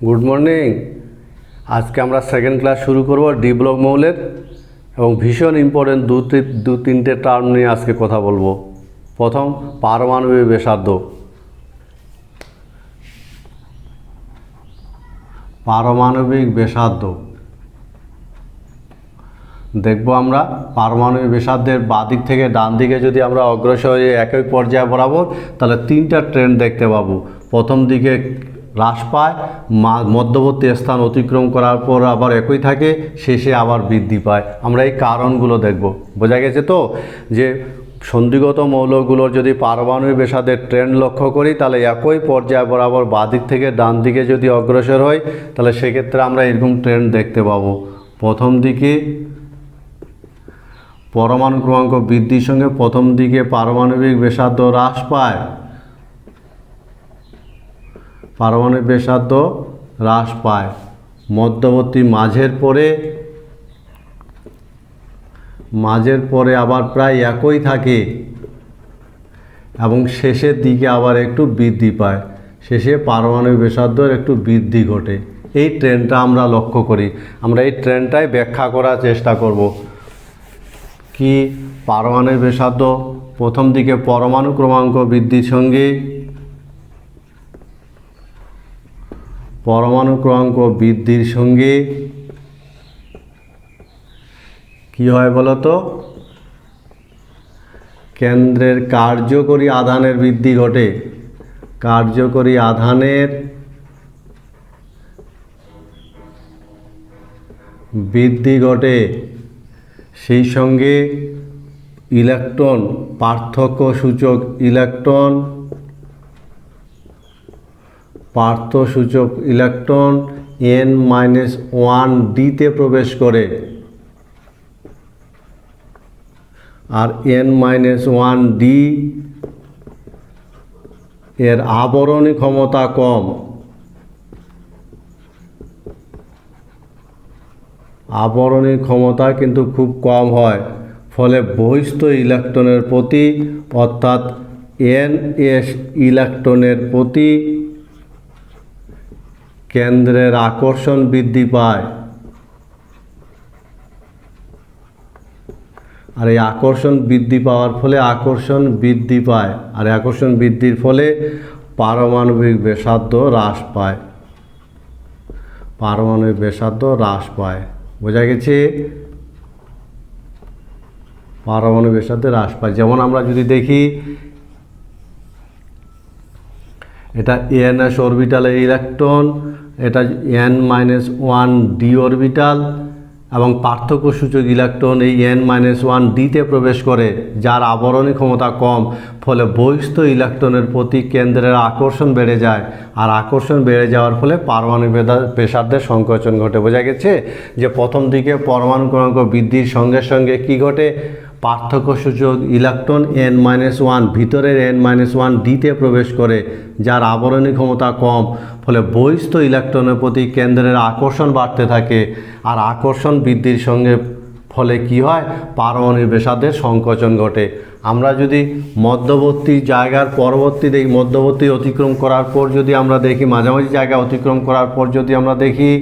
Good morning. আজকে আমরা second class শুরু করব ডি ব্লক মৌলের এবং ভীষণ ইম্পর্টেন্ট দু তিনটে টার্ম নিয়ে আজকে কথা বলবো। প্রথম, পারমাণবিক ব্যাসার্ধ। পারমাণবিক ব্যাসার্ধ দেখব আমরা। পারমাণবিক ব্যাসার্ধের বাদিক থেকে ডান দিকে যদি আমরা অগ্রসর হয়ে একই পর্যায়ে বরাবর, তাহলে তিনটা ট্রেন্ড দেখতে পাবো। প্রথম দিকে হ্রাস পায়, মধ্যবর্তী স্থান অতিক্রম করার পর আবার একই থাকে, শেষে আবার বৃদ্ধি পায়। আমরা এই কারণগুলো দেখব। বোঝা গেছে তো যে সন্ধিগত মৌলগুলোর যদি পারমাণবিক ব্যাসার্ধের ট্রেন্ড লক্ষ্য করি, তাহলে একই পর্যায় বরাবর বাদিক থেকে ডান দিকে যদি অগ্রসর হয়, তাহলে সেক্ষেত্রে আমরা এরকম ট্রেন্ড দেখতে পাবো। প্রথম দিকে পরমাণু ক্রমাঙ্ক বৃদ্ধির সঙ্গে প্রথম দিকে পারমাণবিক ব্যাসার্ধ হ্রাস পায়, পারমাণবিক ব্যাসার্ধ হ্রাস পায়। মধ্যবর্তী মাঝের পরে আবার প্রায় একই থাকে এবং শেষের দিকে আবার একটু বৃদ্ধি পায়। শেষে পারমাণবিক ব্যাসার্ধের একটু বৃদ্ধি ঘটে। এই ট্রেন্ডটা আমরা লক্ষ্য করি। আমরা এই ট্রেন্ডটাই ব্যাখ্যা করার চেষ্টা করব। কি পারমাণবিক ব্যাসার্ধ প্রথম দিকে পরমাণু ক্রমাঙ্ক বৃদ্ধির সঙ্গে কি হয় বলতো? কেন্দ্রের কার্যকরী আধানের বৃদ্ধি ঘটে। কার্যকরী আধানের বৃদ্ধি ঘটে। সেই সঙ্গে ইলেকট্রন পার্থক্য সূচক ইলেকট্রন n-1d-তে প্রবেশ করে, আর n-1d এর আবরণী ক্ষমতা কম। আবরণী ক্ষমতা কিন্তু খুব কম হয়। ফলে বহিস্থ ইলেকট্রনের প্রতি, অর্থাৎ ns ইলেকট্রনের প্রতি কেন্দ্রের আকর্ষণ বৃদ্ধি পায়। আর এই আকর্ষণ বৃদ্ধি পাওয়ার ফলে আকর্ষণ বৃদ্ধির ফলে পারমাণবিক ব্যাসার্ধ হ্রাস পায়। বোঝা গেছে? পারমাণবিক ব্যাসার্ধ হ্রাস পায়। যেমন আমরা যদি দেখি, এটা ns অরবিটালের ইলেকট্রন, এটা n-1d অরবিটাল, এবং পার্থক্য সূচক ইলেকট্রন এই n-1d-তে প্রবেশ করে, যার আবরণী ক্ষমতা কম। ফলে বহিস্থ ইলেকট্রনের প্রতি কেন্দ্রের আকর্ষণ বেড়ে যায়, আর আকর্ষণ বেড়ে যাওয়ার ফলে পারমাণবিক ব্যাসার্ধের সংকোচন ঘটে। বোঝা গেছে যে প্রথম দিকে পরমাণু ক্রমাঙ্ক বৃদ্ধির সঙ্গে সঙ্গে কি ঘটে? পার্থক্য সূচক ইলেকট্রন n-1 ভিতরের n-1d-তে প্রবেশ করে, যার আবরণী ক্ষমতা কম। ফলে বহিস্থ ইলেকট্রনের প্রতি কেন্দ্রের আকর্ষণ বাড়তে থাকে, আর আকর্ষণ বৃদ্ধির সঙ্গে ফলে কি হয়? পারমাণবিক ব্যাসার্ধের সংকোচন ঘটে। আমরা যদি মধ্যবর্তী জায়গার মধ্যবর্তী অতিক্রম করার পর যদি আমরা দেখি, মাঝামাঝি জায়গা অতিক্রম করার পর যদি আমরা দেখি,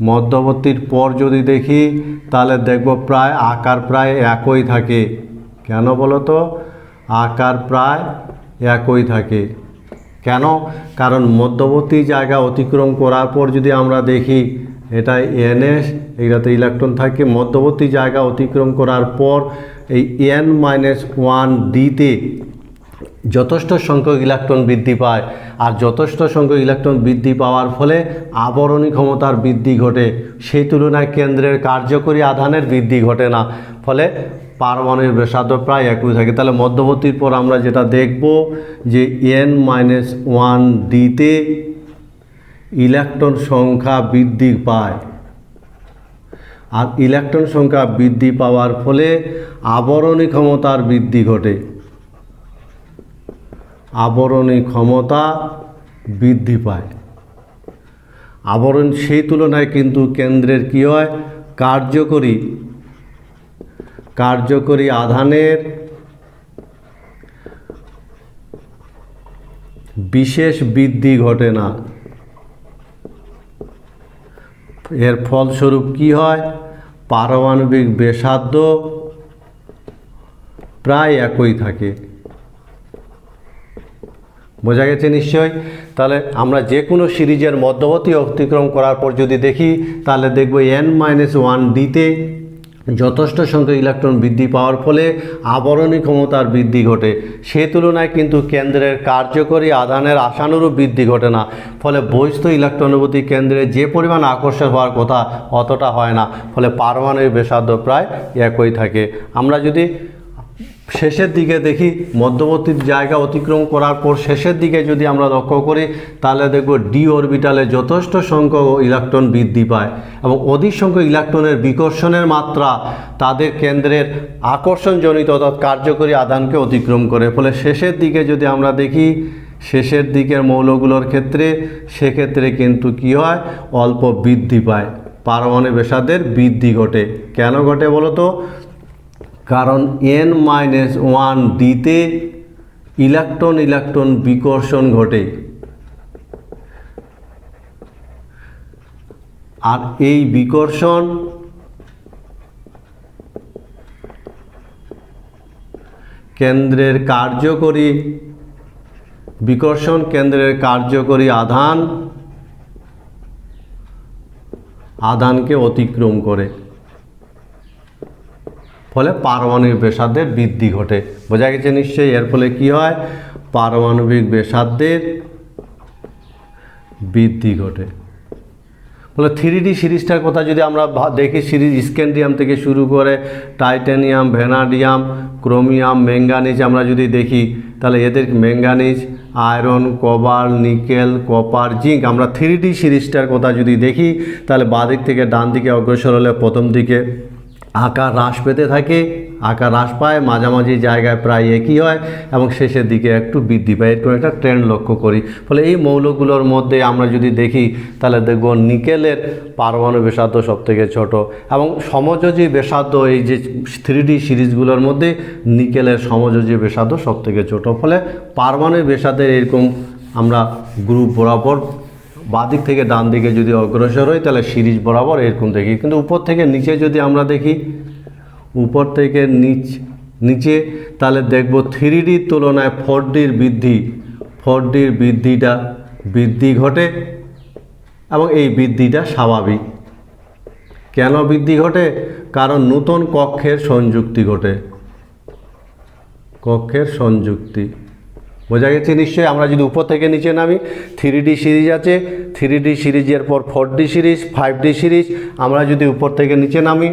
মধ্যবর্তীর পর যদি দেখি, তাহলে দেখব আকার প্রায় একই থাকে। কেন বলো তো? আকার প্রায় একই থাকে কেন? কারণ মধ্যবর্তী জায়গা অতিক্রম করার পর যদি আমরা দেখি, এটা ns, এইটাতে ইলেকট্রন থাকে। মধ্যবর্তী জায়গা অতিক্রম করার পর এই n-1d-তে যথেষ্ট সংখ্যক ইলেকট্রন বৃদ্ধি পায়, আর যথেষ্ট সংখ্যক ইলেকট্রন বৃদ্ধি পাওয়ার ফলে আবরণী ক্ষমতার বৃদ্ধি ঘটে। সেই তুলনায় কেন্দ্রের কার্যকরী আধানের বৃদ্ধি ঘটে না। ফলে পারমাণবিক ব্যাসার্ধ প্রায় একই থাকে। তাহলে মধ্যবর্তীর পর আমরা যেটা দেখব যে n-1d-তে ইলেকট্রন সংখ্যা বৃদ্ধি পায়, আর ইলেকট্রন সংখ্যা বৃদ্ধি পাওয়ার ফলে আবরণী ক্ষমতার বৃদ্ধি ঘটে। আবরণী ক্ষমতা বৃদ্ধি পায়। সেই তুলনায় কিন্তু কেন্দ্রের কি হয়? কার্যকরী আধানের বিশেষ বৃদ্ধি ঘটে না। এর ফলস্বরূপ কি হয়? পারমাণবিক ব্যাসার্ধ প্রায় একই থাকে। বোঝা গেছে নিশ্চয়ই? তাহলে আমরা যে কোনো সিরিজের মধ্যবর্তী অতিক্রম করার পর যদি দেখি, তাহলে দেখব n-1dতে যথেষ্ট সংখ্যক ইলেকট্রন বৃদ্ধি পাওয়ার ফলে আবরণী ক্ষমতার বৃদ্ধি ঘটে। সে তুলনায় কিন্তু কেন্দ্রের কার্যকরী আধানের আশানুরূপ বৃদ্ধি ঘটে না। ফলে বহিস্থ ইলেকট্রনের প্রতি কেন্দ্রে যে পরিমাণ আকর্ষণ হওয়ার কথা অতটা হয় না। ফলে পারমাণবিক ব্যাসার্ধ প্রায় একই থাকে। আমরা যদি শেষের দিকে দেখি, মধ্যবর্তী জায়গা অতিক্রম করার পর শেষের দিকে যদি আমরা লক্ষ্য করি, তাহলে দেখব ডি অরবিটালে যথেষ্ট সংখ্যক ইলেকট্রন বৃদ্ধি পায় এবং অধিক সংখ্যক ইলেকট্রনের বিকর্ষণের মাত্রা তাদের কেন্দ্রের আকর্ষণজনিত অর্থাৎ কার্যকরী আধানকে অতিক্রম করে। ফলে শেষের দিকে যদি আমরা দেখি, শেষের দিকের মৌলগুলোর ক্ষেত্রে সেক্ষেত্রে কিন্তু কি হয়? অল্প বৃদ্ধি পায়, পারমাণবিক ব্যাসার্ধের বৃদ্ধি ঘটে। কেন ঘটে বলো তো? কারণ n-1dতে ইলেকট্রন বিকর্ষণ ঘটে, আর এই বিকর্ষণ কেন্দ্রের কার্যকরী আধানকে অতিক্রম করে। ফলে পারমাণবিক ব্যাসার্ধের বৃদ্ধি ঘটে। বোঝা গেছে নিশ্চয়ই? এর ফলে কি হয়? পারমাণবিক ব্যাসার্ধের বৃদ্ধি ঘটে। ফলে 3D সিরিজটার কথা যদি আমরা দেখি, সিরিজ স্ক্যান্ডিয়াম থেকে শুরু করে টাইটানিয়াম, ভ্যানাডিয়াম, ক্রোমিয়াম, ম্যাঙ্গানিজ আমরা যদি দেখি, তাহলে এদের manganese, iron, copper, nickel, copper, zinc, আমরা 3D সিরিজটার কথা যদি দেখি, তাহলে বাঁদিক থেকে ডান দিকে অগ্রসর হলে প্রথম দিকে আকার হ্রাস পেতে থাকে, আকার হ্রাস পায়, মাঝামাঝি জায়গায় প্রায় একই হয় এবং শেষের দিকে একটু বৃদ্ধি পায়। এরকম একটা ট্রেন্ড লক্ষ্য করি। ফলে এই মৌলগুলোর মধ্যে আমরা যদি দেখি, তাহলে দেখব নিকেলের পারমাণবিক ব্যাসার্ধ সবথেকে ছোট এবং সমযোজী ব্যাসার্ধ, এই যে 3D সিরিজগুলোর মধ্যে নিকেলের সমযোজী ব্যাসার্ধ সবথেকে ছোট। ফলে পারমাণবিক ব্যাসার্ধের এরকম আমরা গ্রুপ বরাবর বাঁদিক থেকে ডান দিকে যদি অগ্রসর হই, তাহলে সিরিজ বরাবর এরকম দেখি। কিন্তু উপর থেকে নিচে যদি আমরা দেখি, উপর থেকে নিচে, তাহলে দেখব 3Dর তুলনায় 4Dর বৃদ্ধি ঘটে এবং এই বৃদ্ধিটা স্বাভাবিক। কেন বৃদ্ধি ঘটে? কারণ নতুন কক্ষের সংযুক্তি। বোঝা গেছে নিশ্চয়ই? আমরা যদি উপর থেকে নিচে নামি, 3D সিরিজ আছে, 3D সিরিজের পর 4D সিরিজ, 5D সিরিজ, আমরা যদি উপর থেকে নিচে নামি,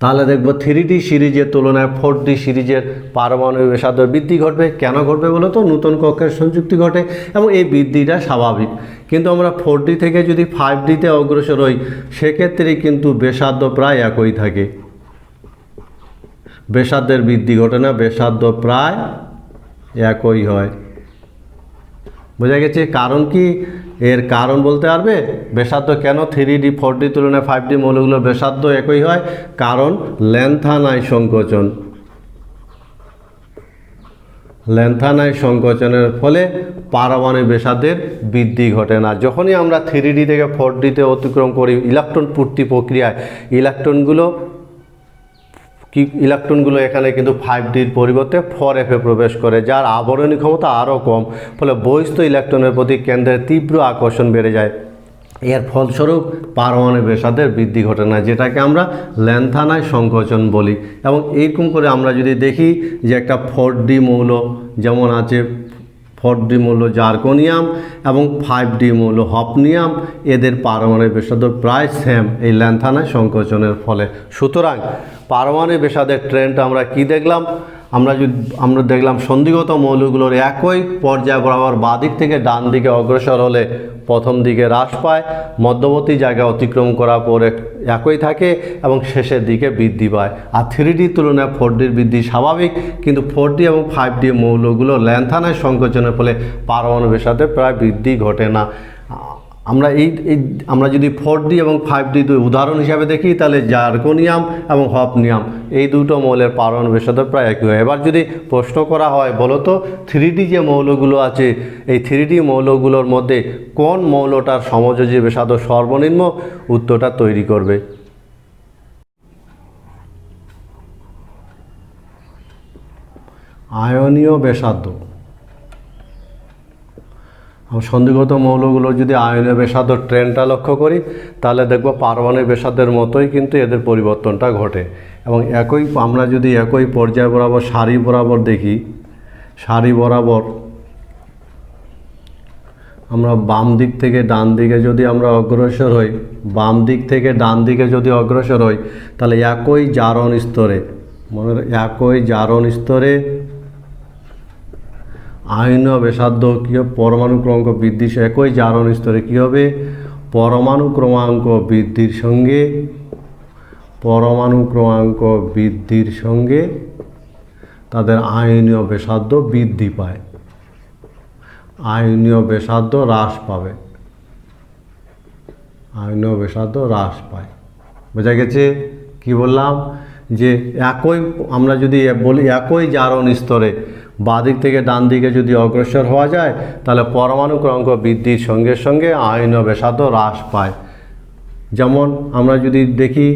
তাহলে দেখব 3D সিরিজের তুলনায় 4D সিরিজের পারমাণবিক ব্যাসার্ধ বৃদ্ধি ঘটবে। কেন ঘটবে বলো তো? নতুন কক্ষের সংযুক্তি ঘটে এবং এই বৃদ্ধিটা স্বাভাবিক। কিন্তু আমরা 4D থেকে যদি 5Dতে অগ্রসর হই, সেক্ষেত্রে কিন্তু ব্যাসার্ধ প্রায় একই থাকে, ব্যাসার্ধের বৃদ্ধি ঘটে না, ব্যাসার্ধ প্রায় একই হয়। বোঝা গেছে? কারণ কি? এর কারণ বলতে পারবে? ব্যাসার্ধ কেন 3D 4D তুলনায় 5D মৌলগুলোর ব্যাসার্ধ একই হয়? কারণ ল্যান্থানাইট সংকোচনের ফলে পারমাণবিক ব্যাসার্ধের বৃদ্ধি ঘটে না। যখনই আমরা 3D থেকে 4Dতে অতিক্রম করি, ইলেকট্রন পূর্তি প্রক্রিয়ায় ইলেকট্রনগুলো এখানে কিন্তু 5Dর পরিবর্তে 4Fে প্রবেশ করে, যার আবরণী ক্ষমতা আরও কম। ফলে বহিস্থ ইলেকট্রনের প্রতি কেন্দ্রের তীব্র আকর্ষণ বেড়ে যায়। এর ফলস্বরূপ পারমাণবিক ব্যাসার্ধের বৃদ্ধি ঘটে না, যেটাকে আমরা ল্যান্থানাইট সংকোচন বলি। এবং এইরকম করে আমরা যদি দেখি যে একটা 4D মৌল যেমন আছে, 4D মৌল জার্কোনিয়াম এবং 5D মৌল হফনিয়াম, এদের পারমাণবিক ব্যাসার্ধ প্রায় সেম এই ল্যান্থানাইট সংকোচনের ফলে। সুতরাং পারমাণবিক ব্যাসার্ধের ট্রেন্ড আমরা কি দেখলাম? আমরা দেখলাম সন্ধিগত মৌলগুলোর একই পর্যায় বরাবর বাঁদিক থেকে ডান দিকে অগ্রসর হলে প্রথম দিকে হ্রাস পায়, মধ্যবর্তী জায়গা অতিক্রম করার পরে একই থাকে এবং শেষের দিকে বৃদ্ধি পায়। আর 3Dর তুলনায় 4Dর বৃদ্ধি স্বাভাবিক, কিন্তু 4D এবং 5D মৌলগুলো ল্যান্থানাইট সংকোচনের ফলে পারমাণবিক ব্যাসার্ধে প্রায় বৃদ্ধি ঘটে না। আমরা আমরা যদি 4D এবং 5D দুই উদাহরণ হিসাবে দেখি, তাহলে জার্কোনিয়াম এবং হফনিয়াম এই দুটো মৌলের পারমাণবিক ব্যাসার্ধ প্রায় একই হয়। এবার যদি প্রশ্ন করা হয়, বলো তো 3D যে মৌলগুলো আছে, এই 3D মৌলগুলোর মধ্যে কোন মৌলটার সমযোজী ব্যাসার্ধ সর্বনিম্ন? উত্তরটা তৈরি করবে। আয়নীয় ব্যাসার্ধ। সন্ধিগত মৌলগুলোর যদি আয়নীয় ব্যাসার্ধ ট্রেন্ডটা লক্ষ্য করি, তাহলে দেখব পারমাণবিক ব্যাসার্ধের মতোই কিন্তু এদের পরিবর্তনটা ঘটে। এবং আমরা যদি একই পর্যায় বরাবর সারি বরাবর দেখি, সারি বরাবর আমরা বাম দিক থেকে ডান দিকে যদি আমরা অগ্রসর হই, বাম দিক থেকে ডান দিকে যদি অগ্রসর হই, তাহলে একই জারণ স্তরে, একই জারণ স্তরে আয়নীয় ব্যাসার্ধ কী হবে? পরমাণু ক্রমাঙ্ক বৃদ্ধি, একই জারণ স্তরে কী হবে? পরমাণু ক্রমাঙ্ক বৃদ্ধির সঙ্গে, পরমাণু ক্রমাঙ্ক বৃদ্ধির সঙ্গে তাদের আয়নীয় ব্যাসার্ধ বৃদ্ধি পায়, আয়নীয় ব্যাসার্ধ হ্রাস পাবে, আয়নীয় ব্যাসার্ধ হ্রাস পায়। বোঝা গেছে? কি বললাম? যে আমরা যদি বলি একই জারণ স্তরে বাদিক থেকে ডান দিকে যদি অগ্রসর হওয়া যায়, তাহলে পরমাণু ক্রমাঙ্ক বৃদ্ধির সঙ্গে সঙ্গে আয়নীয় ব্যাসার্ধ হ্রাস পায়। যেমন আমরা যদি দেখি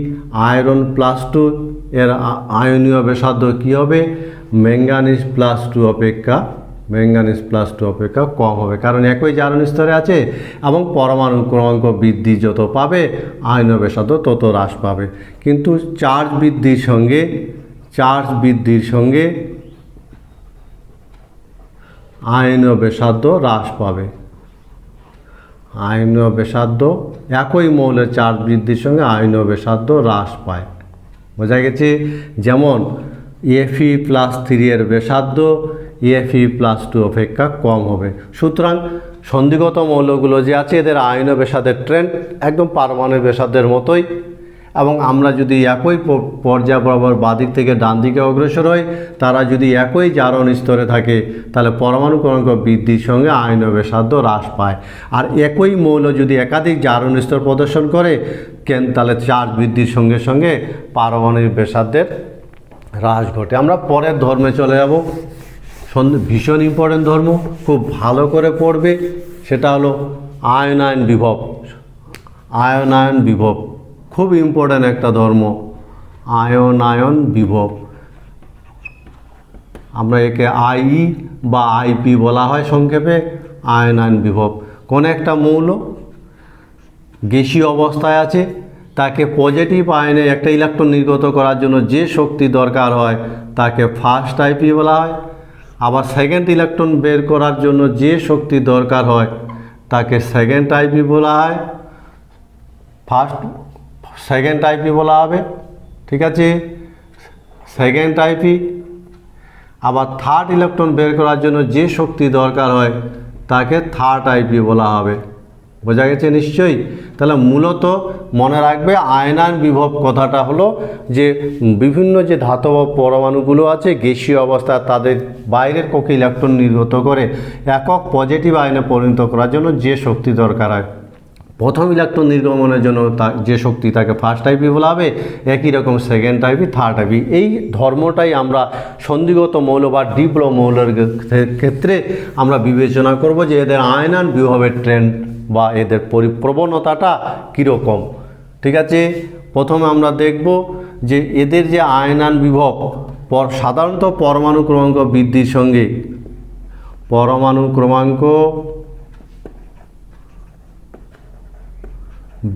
আয়রন +2 এর আয়নীয় ব্যাসার্ধ কী হবে? ম্যাঙ্গানিজ +2 অপেক্ষা, ম্যাঙ্গানিজ +2 অপেক্ষা কম হবে, কারণ একই জারণ স্তরে আছে এবং পরমাণু ক্রমাঙ্ক বৃদ্ধি যত পাবে আয়নীয় ব্যাসার্ধ তত হ্রাস পাবে। কিন্তু চার্জ বৃদ্ধির সঙ্গে, চার্জ বৃদ্ধির সঙ্গে আয়নীয় ব্যাসার্ধ হ্রাস পাবে, আয়নীয় ব্যাসার্ধ একই মৌলের চার্জ বৃদ্ধির সঙ্গে আয়নীয় ব্যাসার্ধ হ্রাস পায়। বোঝা গেছে? যেমন Fe+3 এর ব্যাসার্ধ Fe+2 অপেক্ষা কম হবে। সুতরাং সন্ধিগত মৌলগুলো যে আছে এদের আয়নীয় ব্যাসার্ধের ট্রেন্ড একদম পারমাণবিক ব্যাসার্ধের মতোই। এবং আমরা যদি একই পর্যায় বরাবর বাদিক থেকে ডান দিকে অগ্রসর হই, তারা যদি একই জারণ স্তরে থাকে, তাহলে পরমাণু ক্রমাঙ্ক বৃদ্ধির সঙ্গে আয়নীয় ব্যাসার্ধ হ্রাস পায়। আর একই মৌল যদি একাধিক জারণ স্তর প্রদর্শন করে, তাহলে চার্জ বৃদ্ধির সঙ্গে সঙ্গে পারমাণবিক ব্যাসার্ধের হ্রাস ঘটে। আমরা পরের ধর্মে চলে যাব, ভীষণ ইম্পর্টেন্ট ধর্ম, খুব ভালো করে পড়বে। সেটা হলো আয়নায়ন বিভব। আয়নায়ন বিভব খুব ইম্পর্ট্যান্ট একটা ধর্ম, আয়নায়ন বিভব। আমরা একে আই বা আইপি বলা হয় সংক্ষেপে, আয়নায়ন বিভব। কোন একটা মৌল গ্যাসীয় অবস্থায় আছে, তাকে পজিটিভ আয়নে একটা ইলেকট্রন নির্গত করার জন্য যে শক্তি দরকার হয় তাকে ফার্স্ট আইপি বলা হয়। আবার সেকেন্ড ইলেকট্রন বের করার জন্য যে শক্তি দরকার হয় তাকে সেকেন্ড আইপি বলা হয়, সেকেন্ড আইপি বলা হবে। ঠিক আছে? Second IP. আবার থার্ড ইলেকট্রন বের করার জন্য যে শক্তি দরকার হয় তাকে থার্ড আইপি বলা হবে। বোঝা গেছে নিশ্চয়ই? তাহলে মূলত মনে রাখবে আয়নায়ন বিভব কথাটা হলো যে বিভিন্ন যে ধাতব পরমাণুগুলো আছে গ্যাসীয় অবস্থা, তাদের বাইরের কক্ষে ইলেকট্রন নির্গত করে একক পজিটিভ আয়নে পরিণত করার জন্য যে শক্তি দরকার হয়, প্রথম ইলেকট্রন নির্গমনের জন্য যে শক্তি তাকে ফার্স্ট আইপি বলা হবে, একই রকম সেকেন্ড আইপি, থার্ড আইপি। এই ধর্মটাই আমরা সন্ধিগত মৌল বা ডিপ্লো মৌলের ক্ষেত্রে আমরা বিবেচনা করব যে এদের আয়নায়ন বিভবের ট্রেন্ড বা এদের প্রবণতাটা কীরকম। ঠিক আছে? প্রথমে আমরা দেখব যে এদের যে আয়নায়ন বিভব সাধারণত পরমাণু ক্রমাঙ্ক বৃদ্ধির সঙ্গে, পরমাণু ক্রমাঙ্ক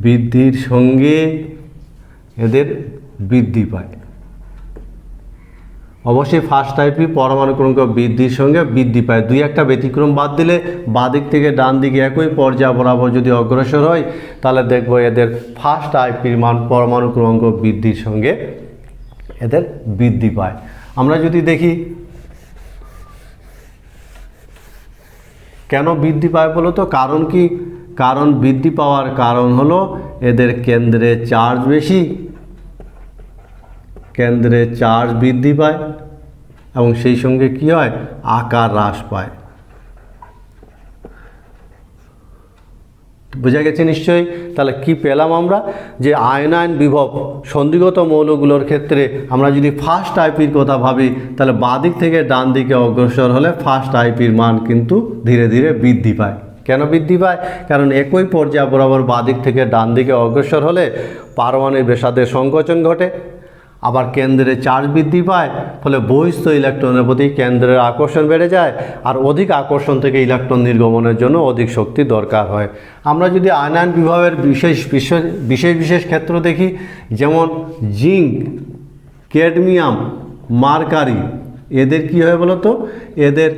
বৃদ্ধির সঙ্গে এদের বৃদ্ধি পায়। অবশ্যই ফার্স্ট আইপি পরমাণু ক্রমাঙ্ক বৃদ্ধির সঙ্গে বৃদ্ধি পায়। দুই একটা ব্যতিক্রম বাদ দিলে বাদিক থেকে ডান দিকে একই পর্যায় বরাবর যদি অগ্রসর হয়, তাহলে দেখব এদের ফার্স্ট আইপির মান পরমাণু ক্রমাঙ্ক বৃদ্ধির সঙ্গে এদের বৃদ্ধি পায়। আমরা যদি দেখি কেন বৃদ্ধি পায় বলো তো? কারণ কি? কারণ বৃদ্ধি পাওয়ার কারণ হলো এদের কেন্দ্রে চার্জ বেশি, কেন্দ্রে চার্জ বৃদ্ধি পায় এবং সেই সঙ্গে কি হয়? আকার হ্রাস পায়। বোঝা গেছে নিশ্চয়ই। তাহলে কি পেলাম আমরা, যে আয়নায়ন বিভব সন্ধিগত মৌলগুলোর ক্ষেত্রে আমরা যদি ফার্স্ট আইপির কথা ভাবি, তাহলে বাঁ দিক থেকে ডান দিকে অগ্রসর হলে ফার্স্ট আইপির মান কিন্তু ধীরে ধীরে বৃদ্ধি পায়। কেন বৃদ্ধি পায়? কারণ একই পর্যায় বরাবর বাঁ দিক থেকে ডান দিকে অগ্রসর হলে পারমাণবিক ব্যাসার্ধের সংকোচন ঘটে, আবার কেন্দ্রে চার্জ বৃদ্ধি পায়, ফলে বহিস্থ ইলেকট্রনের প্রতি কেন্দ্রের আকর্ষণ বেড়ে যায়, আর অধিক আকর্ষণ থেকে ইলেকট্রন নির্গমনের জন্য অধিক শক্তি দরকার হয়। আমরা যদি আয়নায়ন বিভবের বিশেষ ক্ষেত্র দেখি, যেমন জিঙ্ক, ক্যাডমিয়াম, মার্কারি, এদের কি হয় বলো তো, এদের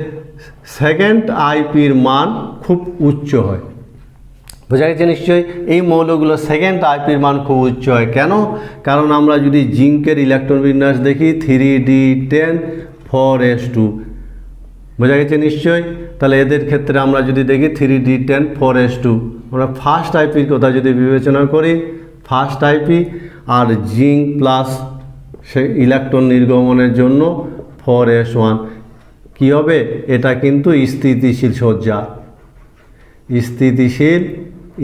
সেকেন্ড আইপির মান খুব উচ্চ হয়। বোঝা গেছে নিশ্চয়ই। এই মৌলগুলো সেকেন্ড আইপির মান খুব উচ্চ হয়। কেন? কারণ আমরা যদি জিঙ্কের ইলেকট্রন বিন্যাস দেখি 3d10 4s2, বোঝা গেছে নিশ্চয়ই। তাহলে এদের ক্ষেত্রে আমরা যদি দেখি 3d10 4s2, আমরা ফার্স্ট আইপির কথা যদি বিবেচনা করি, ফার্স্ট আইপি আর জিঙ্ক প্লাস সে ইলেকট্রন নির্গমনের জন্য 4s1 কী হবে? এটা কিন্তু স্থিতিশীল সজ্জা, স্থিতিশীল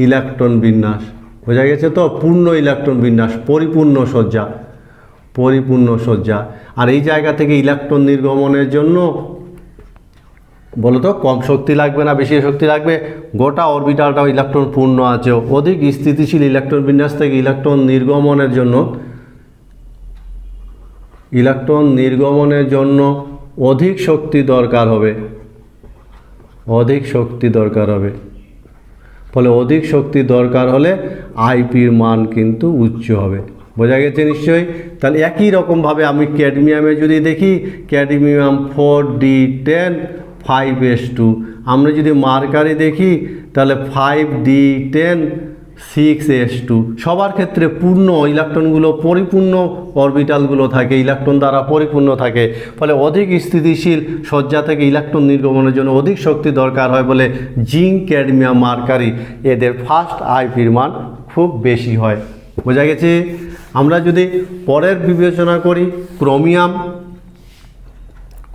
ইলেকট্রন বিন্যাস। বোঝা গেছে তো? পূর্ণ ইলেকট্রন বিন্যাস, পরিপূর্ণ সজ্জা, পরিপূর্ণ সজ্জা। আর এই জায়গা থেকে ইলেকট্রন নির্গমনের জন্য বলো তো কম শক্তি লাগবে না বেশি শক্তি লাগবে? গোটা অরবিটালটাও ইলেকট্রন পূর্ণ আছে। অধিক স্থিতিশীল ইলেকট্রন বিন্যাস থেকে ইলেকট্রন নির্গমনের জন্য অধিক শক্তি দরকার হবে, অধিক শক্তি দরকার হবে। ফলে অধিক শক্তি দরকার হলে আইপির মান কিন্তু উচ্চ হবে। বোঝা গেছে নিশ্চয়ই। তাহলে একই রকমভাবে আমি ক্যাডমিয়ামে যদি দেখি, ক্যাডমিয়াম 4d10 5s2, আমরা যদি মার্কারি দেখি তাহলে 5d10 6s2। সবার ক্ষেত্রে পূর্ণ ইলেকট্রনগুলো পরিপূর্ণ অরবিটালগুলো থাকে, ইলেকট্রন দ্বারা পরিপূর্ণ থাকে। ফলে অধিক স্থিতিশীল সজ্জা থেকে ইলেকট্রন নির্গমনের জন্য অধিক শক্তি দরকার হয় বলে জিঙ্ক, ক্যাডমিয়াম, মার্কারি এদের ফার্স্ট আইপির মান খুব বেশি হয়। বোঝা গেছে। আমরা যদি পরের বিবেচনা করি,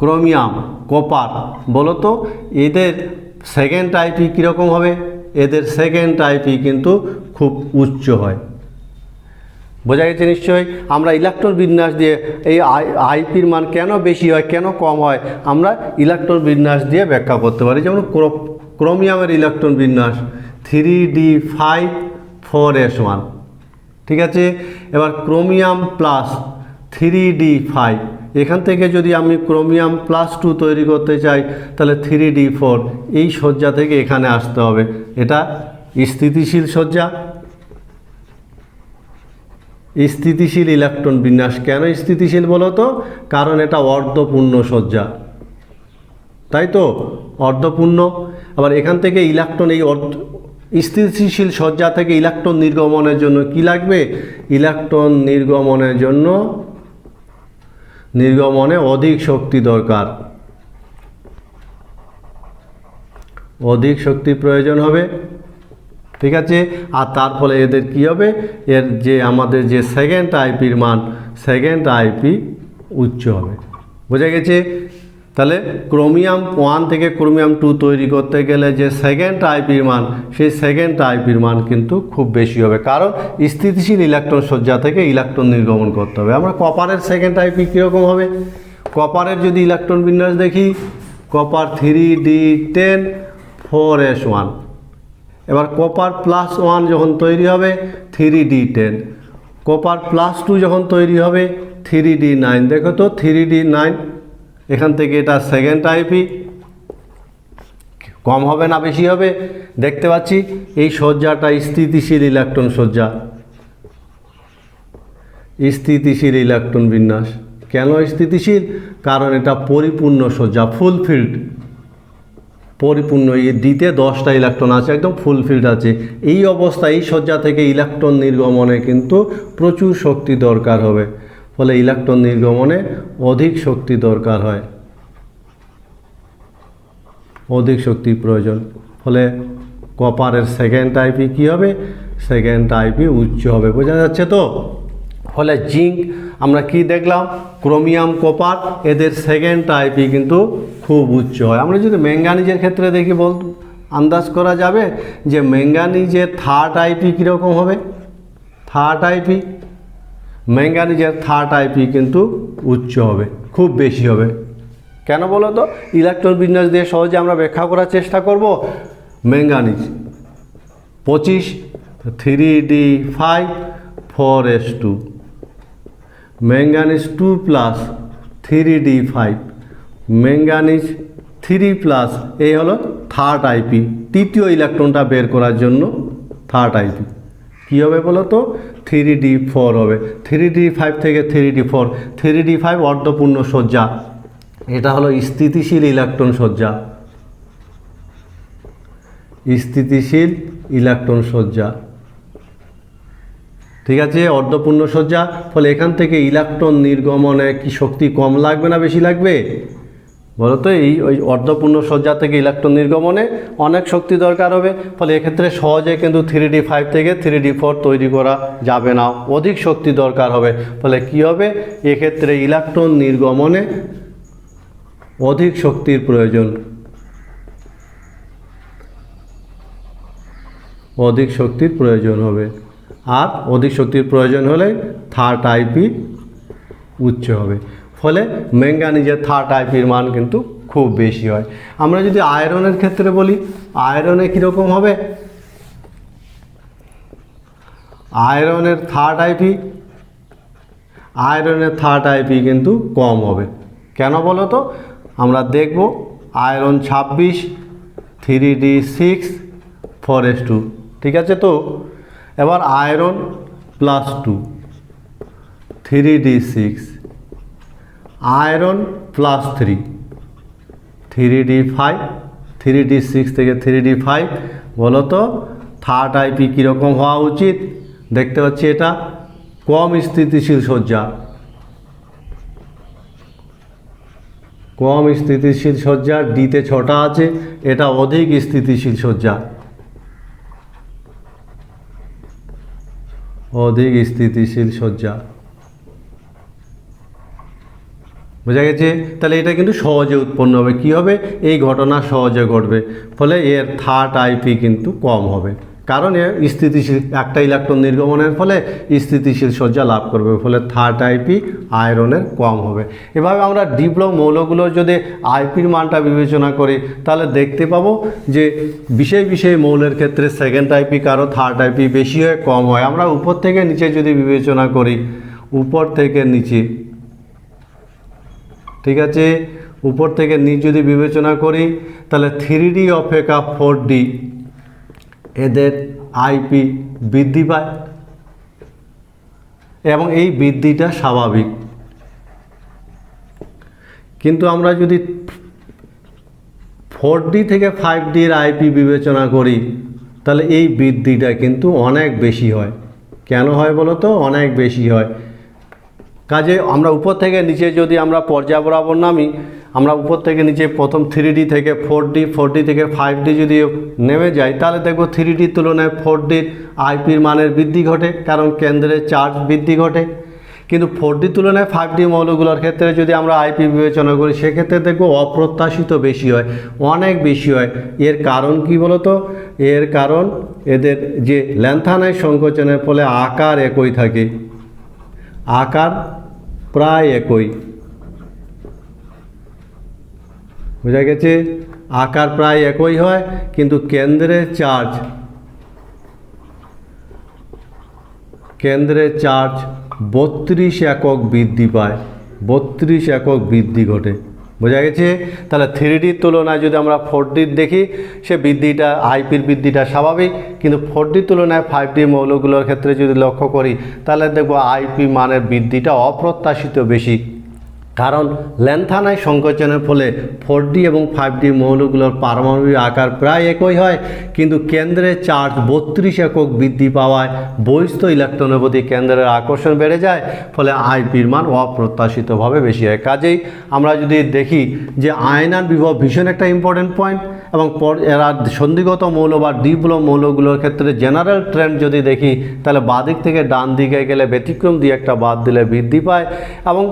ক্রোমিয়াম, কপার, বলো তো এদের সেকেন্ড আইপি কীরকম হবে? এদের সেকেন্ড আইপি কিন্তু খুব উচ্চ হয়। বোঝা গেছে নিশ্চয়ই। আমরা ইলেকট্রন বিন্যাস দিয়ে এই আইপির মান কেন বেশি হয় কেন কম হয় আমরা ইলেকট্রন বিন্যাস দিয়ে ব্যাখ্যা করতে পারি। যেমন ক্রোমিয়ামের ইলেকট্রন বিন্যাস 3d5 4s1, ঠিক আছে। এবার ক্রোমিয়াম প্লাস 3d5, এখান থেকে যদি আমি ক্রোমিয়াম +2 তৈরি করতে চাই তাহলে 3d4 এই সজ্জা থেকে এখানে আসতে হবে। এটা স্থিতিশীল সজ্জা, স্থিতিশীল ইলেকট্রন বিন্যাস। কেন স্থিতিশীল বলো তো? কারণ এটা অর্ধপূর্ণ সজ্জা, তাই তো? অর্ধপূর্ণ। আবার এখান থেকে ইলেকট্রন এই স্থিতিশীল সজ্জা থেকে ইলেকট্রন নির্গমনের জন্য কি লাগবে? ইলেকট্রন নির্গমনে অধিক শক্তি দরকার, অধিক শক্তির প্রয়োজন হবে, ঠিক আছে। আর তার ফলে এদের কি হবে? এর যে আমাদের যে সেকেন্ড আইপির মান, সেকেন্ড আইপি উচ্চ হবে। বোঝা গেছে। তাহলে ক্রোমিয়াম 1 থেকে ক্রোমিয়াম 2 তৈরি করতে গেলে যে সেকেন্ড আইপির মান, সেই সেকেন্ড আইপির মান কিন্তু খুব বেশি হবে, কারণ স্থিতিশীল ইলেকট্রন সজ্জা থেকে ইলেকট্রন নির্গমন করতে হবে। আমরা কপারের সেকেন্ড আইপি কীরকম হবে? কপারের যদি ইলেকট্রন বিন্যাস দেখি, কপার 3d10 4s1, এবার কপার +1 যখন তৈরি হবে 3d10, কপার +2 যখন তৈরি হবে 3d9। দেখো তো 3d9, এখান থেকে এটা সেকেন্ড আইপি কম হবে না বেশি হবে? দেখতে পাচ্ছি এই সজ্জাটা স্থিতিশীল ইলেকট্রন সজ্জা, স্থিতিশীল ইলেকট্রন বিন্যাস। কেন স্থিতিশীল? কারণ এটা পরিপূর্ণ সজ্জা, ফুলফিল্ড, পরিপূর্ণ। এই ডিতে 10টা ইলেকট্রন আছে, একদম ফুলফিল্ড আছে। এই অবস্থায় এই সজ্জা থেকে ইলেকট্রন নির্গমনে কিন্তু প্রচুর শক্তি দরকার হবে, ফলে ইলেকট্রন নির্গমনে অধিক শক্তি দরকার হয়, অধিক শক্তির প্রয়োজন। ফলে কপারের সেকেন্ড আইপি কী হবে? সেকেন্ড আইপি উচ্চ হবে। বোঝা যাচ্ছে তো? ফলে জিঙ্ক আমরা কি দেখলাম? ক্রোমিয়াম, কপার এদের সেকেন্ড আইপি কিন্তু খুব উচ্চ হয়। আমরা যদি ম্যাঙ্গানিজের ক্ষেত্রে দেখি আন্দাজ করা যাবে যে ম্যাঙ্গানিজের থার্ড আইপি কীরকম হবে। থার্ড আইপি, ম্যাঙ্গানিজের থার্ড আইপি কিন্তু উচ্চ হবে, খুব বেশি হবে। কেন বলো তো? ইলেকট্রন বিন্যাস দিয়ে সহজে আমরা ব্যাখ্যা করার চেষ্টা করব। Manganese 25 3d5 4s2, manganese 2 plus 3d5, manganese 3 plus, এই হলো থার্ড আইপি, তৃতীয় ইলেকট্রনটা বের করার জন্য থার্ড আইপি। কী হবে বলো তো? 3d4 হবে। 3d5 থেকে 3d4, 3d5 অর্ধপূর্ণ সজ্জা, এটা হলো স্থিতিশীল ইলেকট্রন সজ্জা, স্থিতিশীল ইলেকট্রন সজ্জা, ঠিক আছে, অর্ধপূর্ণ সজ্জা। ফলে এখান থেকে ইলেকট্রন নির্গমনে কি শক্তি কম লাগবে না বেশি লাগবে বলো তো? এই ওই অর্ধপূর্ণ সজ্জা থেকে ইলেকট্রন নির্গমনে অনেক শক্তি দরকার হবে। ফলে এক্ষেত্রে সহজে কিন্তু 3d5 থেকে 3d4 তৈরি করা যাবে না, অধিক শক্তি দরকার হবে। ফলে কি হবে? এক্ষেত্রে ইলেকট্রন নির্গমনে অধিক শক্তির প্রয়োজন, অধিক শক্তির প্রয়োজন হবে। আর অধিক শক্তির প্রয়োজন হলে থার্ড আইপি উচ্চ হবে। ফলে ম্যাঙ্গানিজের থার্ড আইপির মান কিন্তু খুব বেশি হয়। আমরা যদি আয়রনের ক্ষেত্রে বলি, আয়রনে কীরকম হবে? আয়রনের থার্ড আইপি, আয়রনের থার্ড আইপি কিন্তু কম হবে। কেন বলো তো? আমরা দেখব আয়রন 26 3d6 4s2, ঠিক আছে তো? এবার iron +2 3d6, iron +3 3d5, 3d6 থেকে 3d5, বলো তো থার্ড আইপি কীরকম হওয়া উচিত? দেখতে পাচ্ছি এটা কম স্থিতিশীল সজ্জা, কম স্থিতিশীল সজ্জা, ডিতে 6টা আছে, এটা অধিক স্থিতিশীল সজ্জা, অধিক স্থিতিশীল সজ্জা। বোঝা গেছে? তাহলে এটা কিন্তু সহজে উৎপন্ন হবে। কি হবে? এই ঘটনা সহজে ঘটবে। ফলে এর থার্ড আইপি কিন্তু কম হবে, কারণ এর স্থিতিশীল, একটা ইলেকট্রন নির্গমনের ফলে স্থিতিশীল সজ্জা লাভ করবে। ফলে থার্ড আইপি আয়রনের কম হবে। এভাবে আমরা ডিপ্লম মৌলগুলোর যদি আইপির মানটা বিবেচনা করি, তাহলে দেখতে পাবো যে বিশেষ বিশেষ মৌলের ক্ষেত্রে সেকেন্ড আইপি কারো থার্ড আইপি বেশি হয় কম হয়। আমরা উপর থেকে নিচে যদি বিবেচনা করি, উপর থেকে নিচে, ঠিক আছে, উপর থেকে নিচ যদি বিবেচনা করি, তাহলে 3d অপেক্ষা 4d এদের আইপি বৃদ্ধি পায় এবং এই বৃদ্ধিটা স্বাভাবিক। কিন্তু আমরা যদি 4d থেকে 5d এর আইপি বিবেচনা করি, তাহলে এই বৃদ্ধিটা কিন্তু অনেক বেশি হয়। কেন হয় বলো তো? অনেক বেশি হয়। কাজে আমরা উপর থেকে নিচে যদি আমরা পর্যায় বরাবর নামি, আমরা উপর থেকে নিচে প্রথম 3d থেকে 4d, 4d থেকে 5d যদি নেমে যাই, তাহলে দেখবো 3dর তুলনায় 4dর আইপির মানের বৃদ্ধি ঘটে, কারণ কেন্দ্রের চার্জ বৃদ্ধি ঘটে। কিন্তু 4d তুলনায় 5d মৌলগুলোর ক্ষেত্রে যদি আমরা আইপি বিবেচনা করি, সেক্ষেত্রে দেখবো অপ্রত্যাশিত বেশি হয়, অনেক বেশি হয়। এর কারণ কি বলো তো? এর কারণ এদের যে ল্যান্থানাইট সংকোচনের ফলে আকার একই থাকে, আকার প্রায় একই। বোঝা গেছে? আকার প্রায় একই হয়, কিন্তু কেন্দ্রের চার্জ, কেন্দ্রের চার্জ 32 একক বৃদ্ধি পায়, 32 একক বৃদ্ধি ঘটে। বোঝা গেছে? তাহলে 3dর তুলনায় যদি আমরা 4dর দেখি, সে বৃদ্ধিটা, আইপির বৃদ্ধিটা স্বাভাবিক। কিন্তু 4dর তুলনায় 5d মৌলগুলোর ক্ষেত্রে যদি লক্ষ্য করি, তাহলে দেখব আইপি মানের বৃদ্ধিটা অপ্রত্যাশিত বেশি। কারণ ল্যান্থানাইট সংকোচনের ফলে 4d এবং 5d মৌলগুলোর পারমাণবিক আকার প্রায় একই হয়, কিন্তু কেন্দ্রের চার্জ 32 একক বৃদ্ধি পাওয়ায় বহিস্থ ইলেকট্রনের প্রতি কেন্দ্রের আকর্ষণ বেড়ে যায়। ফলে আইপির মান অপ্রত্যাশিতভাবে বেশি হয়। কাজেই আমরা যদি দেখি যে আয়নান বিভব ভীষণ একটা ইম্পর্টেন্ট পয়েন্ট, এবং এরা সন্ধিগত মৌল বা ডিপ্লম মৌলগুলোর ক্ষেত্রে জেনারেল ট্রেন্ড যদি দেখি, তাহলে বাদিক থেকে ডান দিকে গেলে ব্যতিক্রম দিয়ে একটা বাদ দিলে বৃদ্ধি পায়, এবং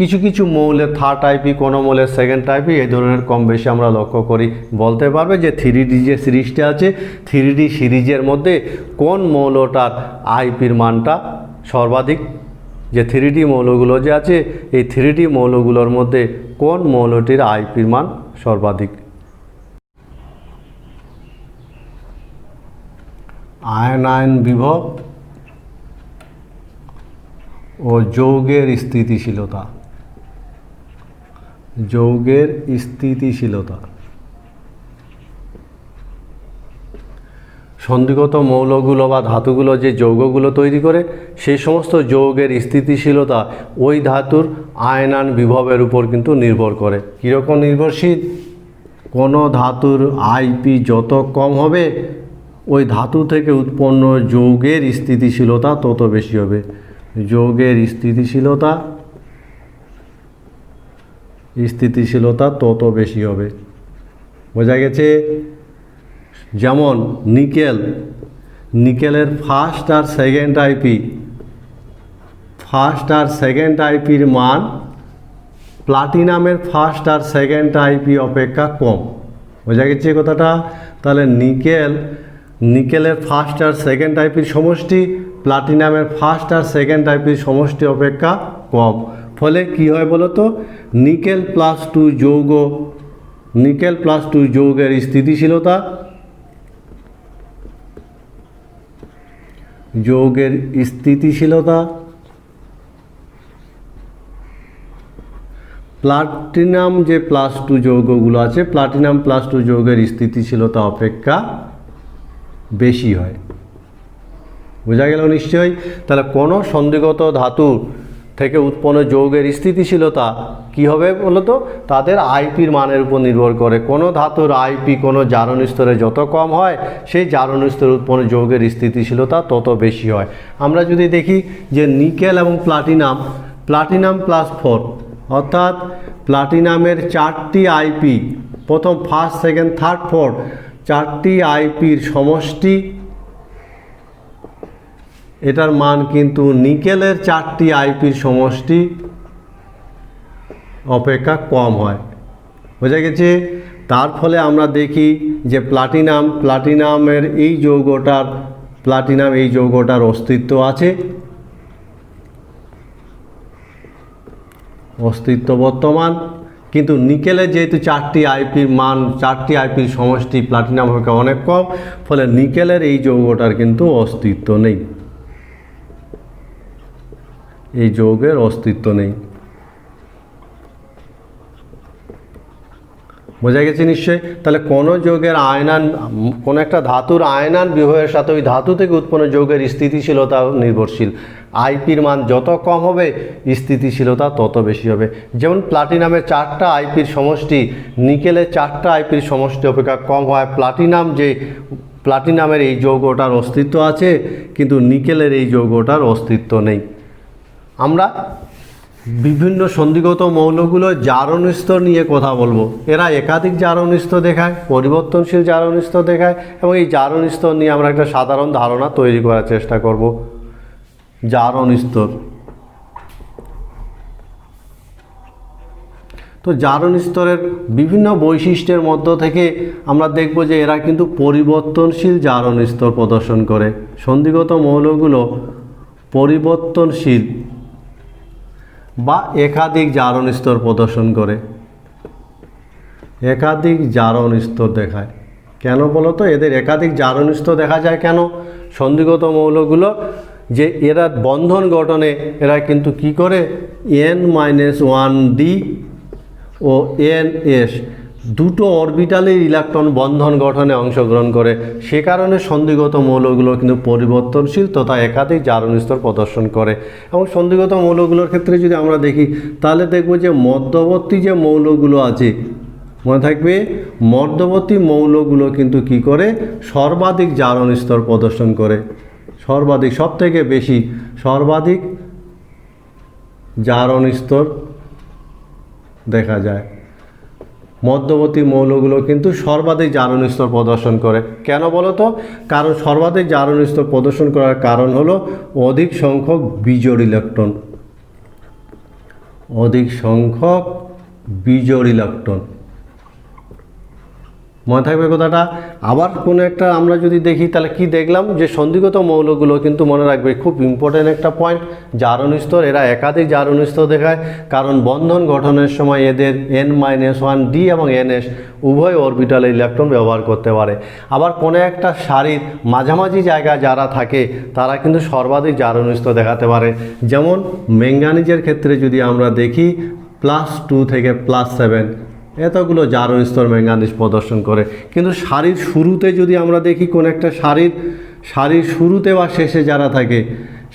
কিছু কিছু মৌলের থার্ড আইপি, কোনো মৌলের সেকেন্ড আইপি, এই ধরনের কম বেশি আমরা লক্ষ্য করি। বলতে পারবে যে 3D যে সিরিজটা আছে, 3D সিরিজের মধ্যে কোন মৌলটার আইপির মানটা সর্বাধিক। যে 3D মৌলগুলো যে আছে, এই 3D মৌলগুলোর মধ্যে কোন মৌলটির আইপির মান সর্বাধিক। আয়নায়ন বিভব ও যৌগের স্থিতিশীলতা। যৌগের স্থিতিশীলতা। সন্ধিগত মৌলগুলো বা ধাতুগুলো যে যৌগগুলো তৈরি করে, সেই সমস্ত যৌগের স্থিতিশীলতা ওই ধাতুর আয়নায়ন বিভবের উপর কিন্তু নির্ভর করে। কীরকম নির্ভরশীল? কোনো ধাতুর আইপি যত কম হবে, ওই ধাতু থেকে উৎপন্ন যৌগের স্থিতিশীলতা তত বেশি হবে। যৌগের স্থিতিশীলতা তত বেশি হবে। বোঝা গেছে? যেমন নিকেলের ফার্স্ট আর সেকেন্ড আইপির মান প্লাটিনামের ফার্স্ট আর সেকেন্ড আইপি অপেক্ষা কম। বোঝা গেছে কথাটা? তাহলে নিকেলের ফার্স্ট আর সেকেন্ড আইপির সমষ্টি প্লাটিনামের ফার্স্ট আর সেকেন্ড আইপির সমষ্টি অপেক্ষা কম। ফলে কি হয় বলো তো? নিকেল প্লাস টু যৌগের স্থিতিশীলতা, প্লাটিনাম যে প্লাস টু যৌগগুলো আছে, প্লাটিনাম প্লাস টু যৌগের স্থিতিশীলতা অপেক্ষা বেশি হয়। বোঝা গেল নিশ্চয়ই? তাহলে কোনো সন্ধিগত ধাতু থেকে উৎপন্ন যৌগের স্থিতিশীলতা কি হবে বলো তো? তাদের আইপির মানের উপর নির্ভর করে। কোনো ধাতুর আইপি কোনো জারণ স্তরে যত কম হয়, সেই জারণ স্তরে উৎপন্ন যৌগের স্থিতিশীলতা তত বেশি হয়। আমরা যদি দেখি যে নিকেল এবং প্লাটিনাম প্লাস 4, অর্থাৎ প্লাটিনামের 4টি আইপি, প্রথম ফার্স্ট সেকেন্ড থার্ড ফোর্থ 4টি আইপির সমষ্টি, এটার মান কিন্তু নিকেলের 4টি আইপির সমষ্টি অপেক্ষা কম হয়। বোঝা গেছে? তার ফলে আমরা দেখি যে প্লাটিনামের এই যৌগটার অস্তিত্ব আছে, অস্তিত্ব বর্তমান। কিন্তু নিকেলের যেহেতু 4টি আইপির সমষ্টি প্লাটিনাম অপেক্ষা অনেক কম, ফলে নিকেলের এই যৌগটার কিন্তু অস্তিত্ব নেই, এই যৌগের অস্তিত্ব নেই। বোঝা গেছে নিশ্চয়ই? তাহলে কোনো যৌগের কোনো একটা ধাতুর আয়নায়ন বিভবের সাথে ওই ধাতু থেকে উৎপন্ন যৌগের স্থিতিশীলতা নির্ভরশীল। আইপির মান যত কম হবে, স্থিতিশীলতা তত বেশি হবে। যেমন প্লাটিনামের 4টা আইপির সমষ্টি নিকেলের 4টা আইপির সমষ্টি অপেক্ষা কম হয়। প্লাটিনামের এই যৌগটার অস্তিত্ব আছে, কিন্তু নিকেলের এই যৌগটার অস্তিত্ব নেই। আমরা বিভিন্ন সন্ধিগত মৌলগুলো জারণ স্তর নিয়ে কথা বলবো। এরা একাধিক জারণ স্তর দেখায়, পরিবর্তনশীল জারণ স্তর দেখায়, এবং এই জারণ স্তর নিয়ে আমরা একটা সাধারণ ধারণা তৈরি করার চেষ্টা করব। জারণ স্তর। তো জারণ স্তরের বিভিন্ন বৈশিষ্ট্যের মধ্য থেকে আমরা দেখব যে এরা কিন্তু পরিবর্তনশীল জারণ স্তর প্রদর্শন করে। সন্ধিগত মৌলগুলো পরিবর্তনশীল বা একাধিক জারণ স্তর প্রদর্শন করে, একাধিক জারণ স্তর দেখায়। কেন বলো তো এদের একাধিক জারণ স্তর দেখা যায় কেন? সন্ধিগত মৌলগুলো যে এরা বন্ধন গঠনে এরা কিন্তু কি করে, N-1d ও NS দুটো অরবিটালের ইলেকট্রন বন্ধন গঠনে অংশগ্রহণ করে। সে কারণে সন্ধিগত মৌলগুলো কিন্তু পরিবর্তনশীল তথা একাধিক জারণ স্তর প্রদর্শন করে। এবং সন্ধিগত মৌলগুলোর ক্ষেত্রে যদি আমরা দেখি, তাহলে দেখব যে মধ্যবর্তী যে মৌলগুলো আছে, মনে থাকবে মধ্যবর্তী মৌলগুলো কিন্তু কি করে, সর্বাধিক জারণ স্তর প্রদর্শন করে। সর্বাধিক, সব থেকে বেশি সর্বাধিক জারণ স্তর দেখা যায়। মধ্যবর্তী মৌলগুলো কিন্তু সর্বাধিক জারণ স্তর প্রদর্শন করে। কেন বলো তো? কারণ সর্বাধিক জারণ স্তর প্রদর্শন করার কারণ হলো অধিক সংখ্যক বিজোড় ইলেকট্রন। অধিক সংখ্যক বিজোড় ইলেকট্রন। মনে থাকবে কথাটা। আবার কোনো একটা আমরা যদি দেখি তাহলে কি দেখলাম, যে সন্ধিগত মৌলগুলো কিন্তু মনে রাখবে খুব ইম্পর্টেন্ট একটা পয়েন্ট, জারণ স্তর। এরা একাধিক জারণ স্তর দেখায়, কারণ বন্ধন গঠনের সময় এদের n-1d এবং ns উভয় অরবিটালে ইলেকট্রন ব্যবহার করতে পারে। আবার কোনো একটা সারির মাঝামাঝি জায়গায় যারা থাকে তারা কিন্তু সর্বাধিক জারণ স্তর দেখাতে পারে। যেমন ম্যাঙ্গানিজের ক্ষেত্রে যদি আমরা দেখি +2 থেকে +7 এতগুলো জারণ স্তর ম্যাঙ্গানিজ প্রদর্শন করে। কিন্তু সারির শুরুতে যদি আমরা দেখি কোন একটা সারির শুরুতে বা শেষে যারা থাকে,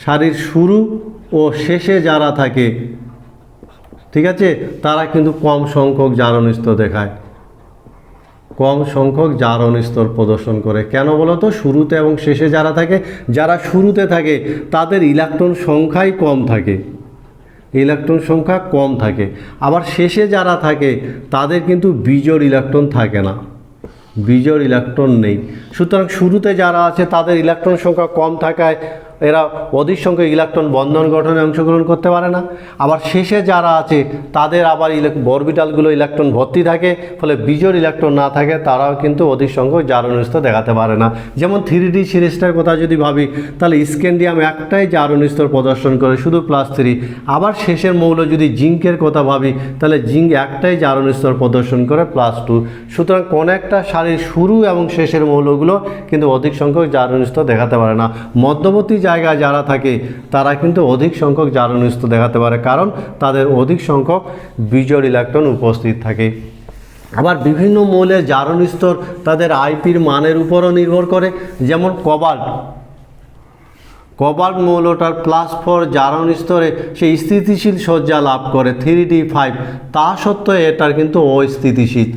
সারির শুরু ও শেষে যারা থাকে, ঠিক আছে, তারা কিন্তু কম সংখ্যক জারণ স্তর দেখায়, কম সংখ্যক জারণ স্তর প্রদর্শন করে। কেন বলো তো? শুরুতে এবং শেষে যারা থাকে, যারা শুরুতে থাকে তাদের ইলেকট্রন সংখ্যাই কম থাকে, ইলেকট্রন সংখ্যা কম থাকে। আবার শেষে যারা থাকে তাদের কিন্তু বিজোড় ইলেকট্রন থাকে না, বিজোড় ইলেকট্রন নেই। সুতরাং শুরুতে যারা আছে তাদের ইলেকট্রন সংখ্যা কম থাকায় এরা অধিক সংখ্যক ইলেকট্রন বন্ধন গঠনে অংশগ্রহণ করতে পারে না। আবার শেষে যারা আছে তাদের আবার অরবিটালগুলো ইলেকট্রন ভর্তি থাকে, ফলে বিজোড় ইলেকট্রন না থাকে, তারাও কিন্তু অধিক সংখ্যক জারণ স্তর দেখাতে পারে না। যেমন 3D সিরিজটার কথা যদি ভাবি, তাহলে স্ক্যান্ডিয়াম একটাই জারণ স্তর প্রদর্শন করে, শুধু +3। আবার শেষের মৌল যদি জিঙ্কের কথা ভাবি, তাহলে জিঙ্ক একটাই জারণ স্তর প্রদর্শন করে, +2। সুতরাং কোন একটা সারির শুরু এবং শেষের মৌলগুলো কিন্তু অধিক সংখ্যক জারণ স্তর দেখাতে পারে না। মধ্যবর্তী জায়গায় যারা থাকে তারা কিন্তু অধিক সংখ্যক জারণ স্তর দেখাতে পারে, কারণ তাদের অধিক সংখ্যক বিজোড় ইলেকট্রন উপস্থিত থাকে। আবার বিভিন্ন মৌলের জারণ স্তর তাদের আইপির মানের উপরও নির্ভর করে। যেমন কবাল্ট মৌলটার +4 জারণ স্তরে সে স্থিতিশীল সজ্জা লাভ করে 3d5, তা সত্ত্বেও এটার কিন্তু অস্থিতিশীল।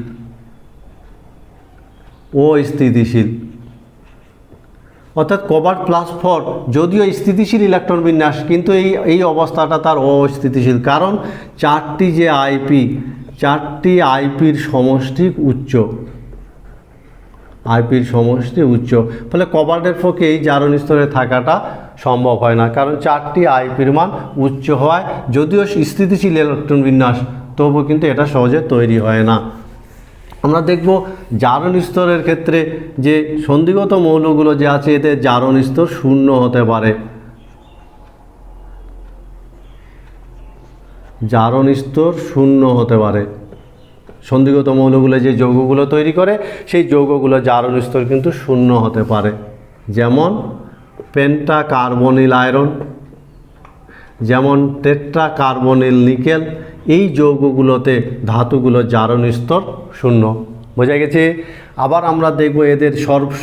অর্থাৎ কবাল্ট +4 যদিও স্থিতিশীল ইলেকট্রন বিন্যাস, কিন্তু এই অবস্থাটা তার অস্থিতিশীল, কারণ চারটি আইপির সমষ্টি উচ্চ, ফলে কবাল্টের পক্ষে এই জারণ স্তরে থাকাটা সম্ভব হয় না, কারণ 4টি আইপির মান উচ্চ হওয়ায় যদিও স্থিতিশীল ইলেকট্রন বিন্যাস, তবুও কিন্তু এটা সহজে তৈরি হয় না। আমরা দেখব জারণ স্তরের ক্ষেত্রে যে সন্ধিগত মৌলগুলো যে আছে এদের জারণ স্তর 0 হতে পারে, জারণ স্তর 0 হতে পারে। সন্ধিগত মৌলগুলো যে যৌগগুলো তৈরি করে সেই যৌগগুলো জারণ স্তর কিন্তু 0 হতে পারে। যেমন পেন্টাকার্বনিল আয়রন, যেমন টেট্রাকার্বনিল নিকেল, এই যৌগগুলোতে ধাতুগুলোর জারণ স্তর 0। বোঝা গেছে? আবার আমরা দেখব এদের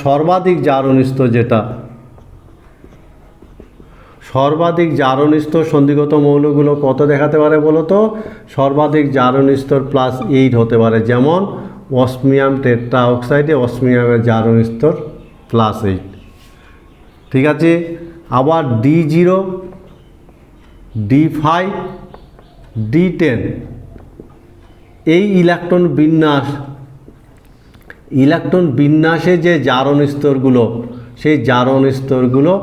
সর্বাধিক জারণ স্তর, যেটা সর্বাধিক জারণ স্তর সন্ধিগত মৌলগুলো কত দেখাতে পারে বলো তো? সর্বাধিক জারণ স্তর +8 হতে পারে। যেমন অসমিয়াম টেট্রা অক্সাইডে অসমিয়ামের জারণ স্তর +8, ঠিক আছে। আবার D0, D5, D10 এই ইলেকট্রন বিন্যাসে যে জারণ স্তরগুলো, সেই জারণ স্তরগুলো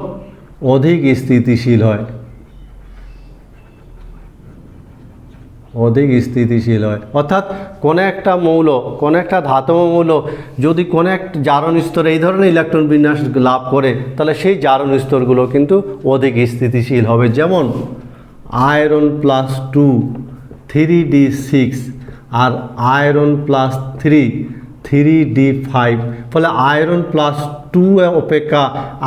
অধিক স্থিতিশীল হয়, অর্থাৎ কোনো একটা মৌল, কোনো একটা ধাতব মৌল যদি কোনো একটা জারণ স্তরে এই ধরনের ইলেকট্রন বিন্যাস লাভ করে, তাহলে সেই জারণ স্তরগুলো কিন্তু অধিক স্থিতিশীল হবে। যেমন আয়রন +2 3d6 আর আয়রন +3 3d5, ফলে আয়রন +2 অপেক্ষা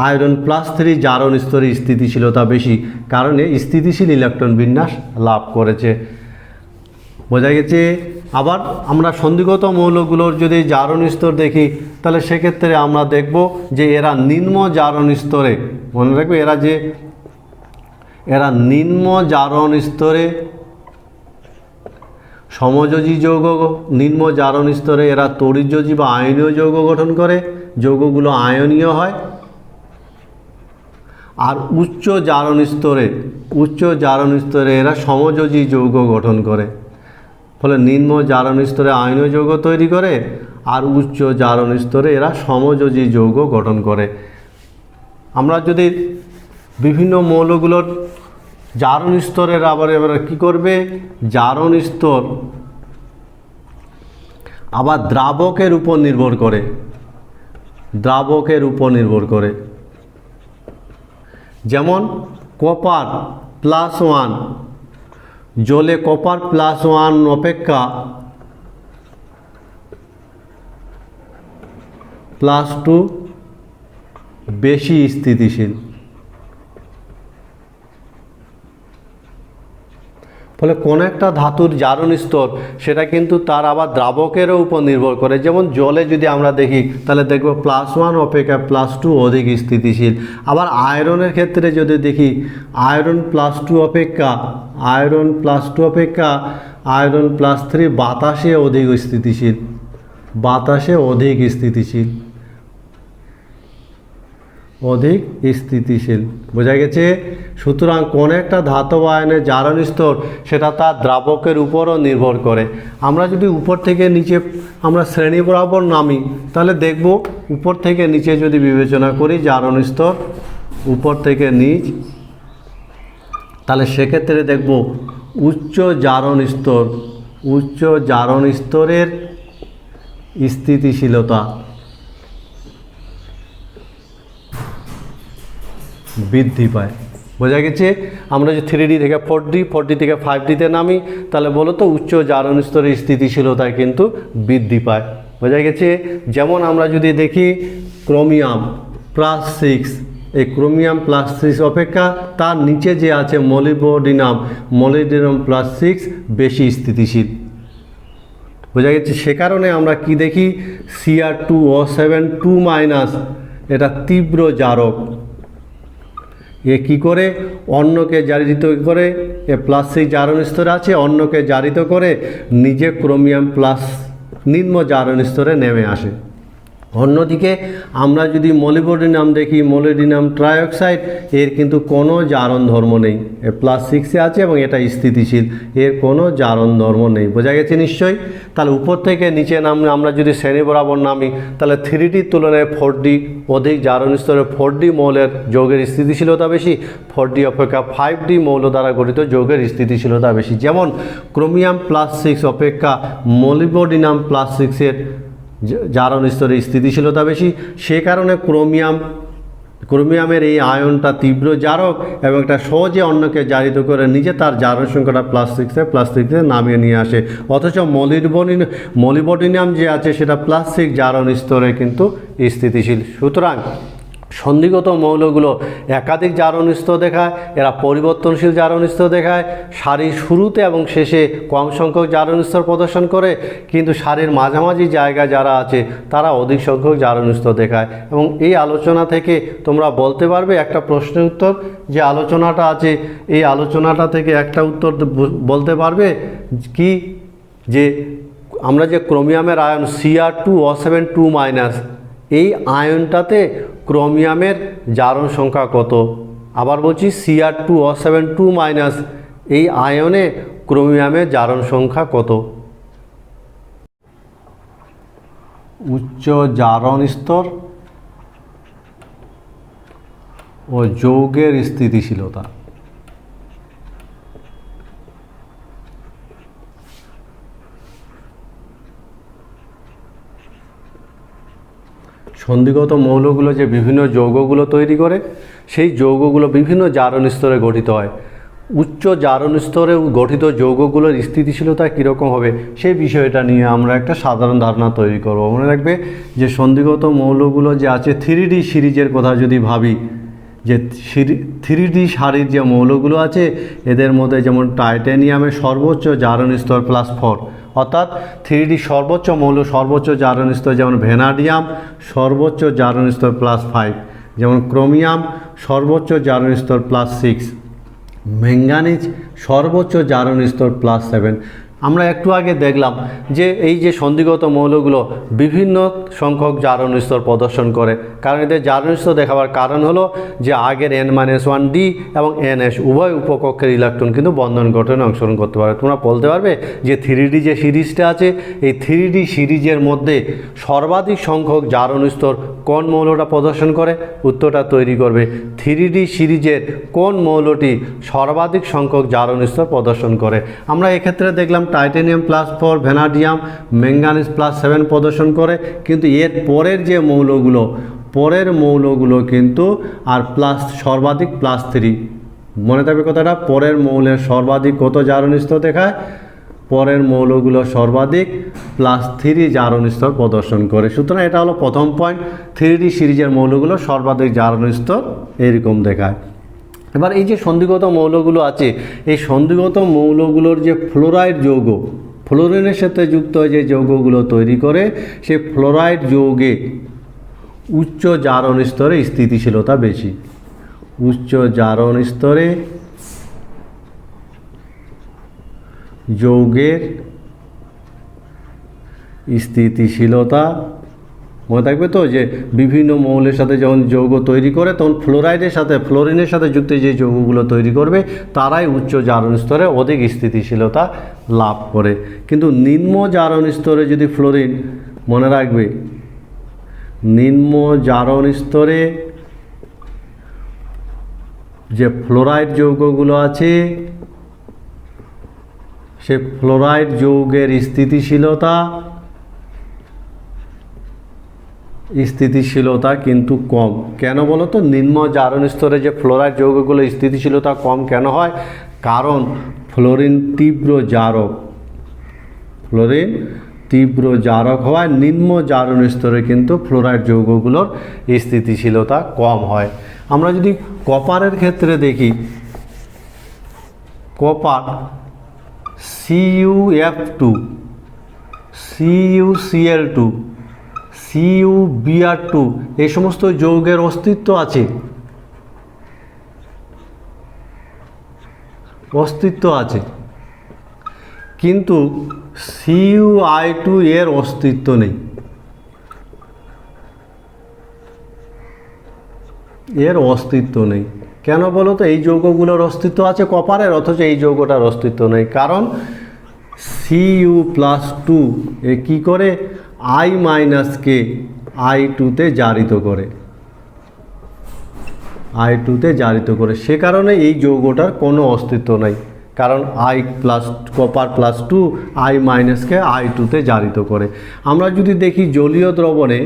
আয়রন +3 জারণ স্তরে স্থিতিশীলতা বেশি, কারণে স্থিতিশীল ইলেকট্রন বিন্যাস লাভ করেছে। বোঝা গেছে? আবার আমরা সন্ধিগত মৌলগুলোর যদি জারণ স্তর দেখি, তাহলে সেক্ষেত্রে আমরা দেখব যে এরা নিম্ন জারণ স্তরে, মনে রাখবে এরা নিম্ন জারণ স্তরে সমযোজী যৌগ, নিম্ন জারণ স্তরে এরা তড়িৎযোজী বা আয়নীয় যৌগ গঠন করে, যৌগগুলো আয়নীয় হয়। আর উচ্চ জারণ স্তরে এরা সমযোজী যৌগ গঠন করে, ফলে নিম্ন জারণ স্তরে আয়নীয় যৌগ তৈরি করে, আর উচ্চ জারণ স্তরে এরা সমযোজী যৌগ গঠন করে। আমরা যদি বিভিন্ন মৌলগুলোর জারণ স্তরের আবার এবার কী করবে, জারণ স্তর আবার দ্রাবকের উপর নির্ভর করে, দ্রাবকের উপর নির্ভর করে। যেমন কপার +1, জলে কপার +1 অপেক্ষা +2 বেশি স্থিতিশীল। ফলে কোনো একটা ধাতুর জারণ স্তর সেটা কিন্তু তার আবার দ্রাবকেরও উপর নির্ভর করে। যেমন জলে যদি আমরা দেখি তাহলে দেখব +1 অপেক্ষা +2 অধিক স্থিতিশীল। আবার আয়রনের ক্ষেত্রে যদি দেখি আয়রন +2 অপেক্ষা আয়রন +3 বাতাসে অধিক স্থিতিশীল, বাতাসে অধিক স্থিতিশীল, অধিক স্থিতিশীল। বোঝা গেছে? সুতরাং কোনো একটা ধাতব আয়নের জারণ স্তর সেটা তার দ্রাবকের উপরও নির্ভর করে। আমরা যদি উপর থেকে নিচে আমরা শ্রেণী বরাবর নামি তাহলে দেখব উপর থেকে নিচে যদি বিবেচনা করি জারণ স্তর উপর থেকে নিচ, তাহলে সেক্ষেত্রে দেখব উচ্চ জারণ স্তরের স্থিতিশীলতা বৃদ্ধি পায়। বোঝা গেছে? আমরা যে 3D থেকে 4D, 4D থেকে 5Dতে নামি তাহলে বলো তো উচ্চ জারণ স্তরের স্থিতিশীলতায় কিন্তু বৃদ্ধি পায়। বোঝা গেছে? যেমন আমরা যদি দেখি ক্রোমিয়াম +6, এই ক্রোমিয়াম +6 অপেক্ষা তার নিচে যে আছে মলিবডিনাম +6 বেশি স্থিতিশীল। বোঝা গেছে? সে কারণে আমরা কি দেখি Cr2O7 2- এটা তীব্র জারক। এ কী করে অন্যকে জারিত করে, এ +6 জারণ স্তরে আছে, অন্যকে জারিত করে নিজে ক্রোমিয়াম নিম্ন জারণ স্তরে নেমে আসে। অন্যদিকে আমরা যদি মলিবডিনাম দেখি মলিবডিনাম ট্রাইঅক্সাইড, এর কিন্তু কোনো জারণ ধর্ম নেই, এ +6-এ আছে এবং এটা স্থিতিশীল, এর কোনো জারণ ধর্ম নেই। বোঝা গেছে নিশ্চয়ই? তাহলে উপর থেকে নিচে নামলে আমরা যদি শ্রেণী বরাবর নামি তাহলে 3Dর তুলনায় 4D অধিক জারণ স্তরে 4D মৌলের যৌগের স্থিতিশীলতা বেশি, 4D অপেক্ষা 5D মৌল দ্বারা গঠিত যৌগের স্থিতিশীলতা বেশি। যেমন ক্রোমিয়াম +6 অপেক্ষা মলিবডিনাম +6-এর জারণ স্তরের স্থিতিশীলতা বেশি। সে কারণে ক্রোমিয়ামের এই আয়নটা তীব্র জারক এবং এটা সহজে অন্যকে জারিত করে নিজে তার জারণ সংখ্যাটা +6-এ নামিয়ে নিয়ে আসে। অথচ মলিবডিনাম যে আছে সেটা +6 জারণ স্তরে কিন্তু স্থিতিশীল। সুতরাং সন্ধিগত মৌলগুলো একাধিক জারণ স্তর দেখায়, এরা পরিবর্তনশীল জারণ স্তর দেখায়, সারির শুরুতে এবং শেষে কম সংখ্যক জারণ স্তর প্রদর্শন করে, কিন্তু সারির মাঝামাঝি জায়গা যারা আছে তারা অধিক সংখ্যক জারণ স্তর দেখায়। এবং এই আলোচনা থেকে তোমরা বলতে পারবে একটা প্রশ্নের উত্তর, যে আলোচনাটা আছে এই আলোচনাটা থেকে একটা উত্তর বলতে পারবে কি, যে আমরা যে ক্রোমিয়ামের আয়ন Cr2O7 2- এই আয়নটাতে ক্রোমিয়ামের জারণ সংখ্যা কত? আবার বলছি Cr2O7 2- এই আয়নে ক্রোমিয়ামের জারণ সংখ্যা কত? উচ্চ জারণ স্তর ও যৌগের স্থিতিশীলতা। সন্ধিগত মৌলগুলো যে বিভিন্ন যৌগগুলো তৈরি করে, সেই যৌগগুলো বিভিন্ন জারণ স্তরে গঠিত হয়। উচ্চ জারণ স্তরে গঠিত যৌগগুলোর স্থিতিশীলতা কীরকম হবে সেই বিষয়টা নিয়ে আমরা একটা সাধারণ ধারণা তৈরি করব। মনে রাখবে যে সন্ধিগত মৌলগুলো যে আছে 3D সিরিজের কথা যদি ভাবি, যে 3D সারির যে মৌলগুলো আছে এদের মধ্যে যেমন টাইটানিয়ামের সর্বোচ্চ জারণ স্তর +4, অর্থাৎ 3D সর্বোচ্চ মৌল সর্বোচ্চ জারণ স্তর, যেমন ভ্যানাডিয়াম সর্বোচ্চ জারণ স্তর +5, যেমন ক্রোমিয়াম সর্বোচ্চ জারণ স্তর +6, ম্যাঙ্গানিজ সর্বোচ্চ জারণ স্তর +7। আমরা একটু আগে দেখলাম যে এই যে সন্ধিগত মৌলগুলো বিভিন্ন সংখ্যক জারণ স্তর প্রদর্শন করে, কারণ এদের জারণ স্তর দেখাবার কারণ হলো যে আগের N-1D এবং NH উভয় উপকক্ষের ইলেকট্রন কিন্তু বন্ধন গঠনে অংশগ্রহণ করতে পারে। তোমরা বলতে পারবে যে 3D যে সিরিজটা আছে এই 3D সিরিজের মধ্যে সর্বাধিক সংখ্যক জারণ স্তর কোন মৌলটা প্রদর্শন করে? উত্তরটা তৈরি করবে 3D সিরিজের কোন মৌলটি সর্বাধিক সংখ্যক জারণ স্তর প্রদর্শন করে। আমরা এক্ষেত্রে দেখলাম টাইটানিয়াম +4, ভ্যানাডিয়াম, ম্যাঙ্গানিজ +7 প্রদর্শন করে, কিন্তু এর পরের যে মৌলগুলো কিন্তু আর সর্বাধিক +3। মনে থাকবে কথাটা, পরের মৌলের সর্বাধিক কত জারণ স্তর দেখায়? পরের মৌলগুলো সর্বাধিক +3 জারণ স্তর প্রদর্শন করে। সুতরাং এটা হলো প্রথম পয়েন্ট, 3D সিরিজের মৌলগুলো সর্বাধিক জারণ স্তর এরকম দেখায়। এবার এই যে সন্ধিগত মৌলগুলো আছে, এই সন্ধিগত মৌলগুলোর যে ফ্লোরাইড যৌগ, ফ্লোরিনের সাথে যুক্ত হয়ে যে যৌগগুলো তৈরি করে, সেই ফ্লোরাইড যৌগে উচ্চ জারণ স্তরে স্থিতিশীলতা বেশি। উচ্চ জারণ স্তরে যৌগের স্থিতিশীলতা, মনে থাকবে তো যে বিভিন্ন মৌলের সাথে যখন যৌগ তৈরি করে তখন ফ্লোরিনের সাথে যুক্ত যে যৌগগুলো তৈরি করবে তারাই উচ্চ জারণ স্তরে অধিক স্থিতিশীলতা লাভ করে। কিন্তু নিম্ন জারণ স্তরে যদি ফ্লোরিন, মনে রাখবে নিম্ন জারণ স্তরে যে ফ্লোরাইড যৌগগুলো আছে, সে ফ্লোরাইড যৌগের স্থিতিশীলতা কিন্তু কম। কেন বলো তো? নিম্ন জারণ স্তরে যে ফ্লোরাইড যৌগগুলো স্থিতিশীলতা কম কেন হয়? কারণ ফ্লোরিন তীব্র জারক হওয়ায় নিম্ন জারণ স্তরে কিন্তু ফ্লোরাইড যৌগগুলোর স্থিতিশীলতা কম হয়। আমরা যদি কপারের ক্ষেত্রে দেখি, কপার CuF2, CuCl2, CuBr2 এই সমস্ত যৌগের অস্তিত্ব আছে, কিন্তু CuI2 এর অস্তিত্ব নেই। কেন বলো তো? এই যৌগগুলোর অস্তিত্ব আছে কপারের, অথচ এই যৌগটার অস্তিত্ব নেই। কারণ Cu+2 এ কী করে? I- কে I2-তে জারিত করে, সে কারণে এই যৌগটার কোনো অস্তিত্ব নাই। কারণ কপার +2 I- কে I2-তে জারিত করে। আমরা যদি দেখি জলীয় দ্রবণে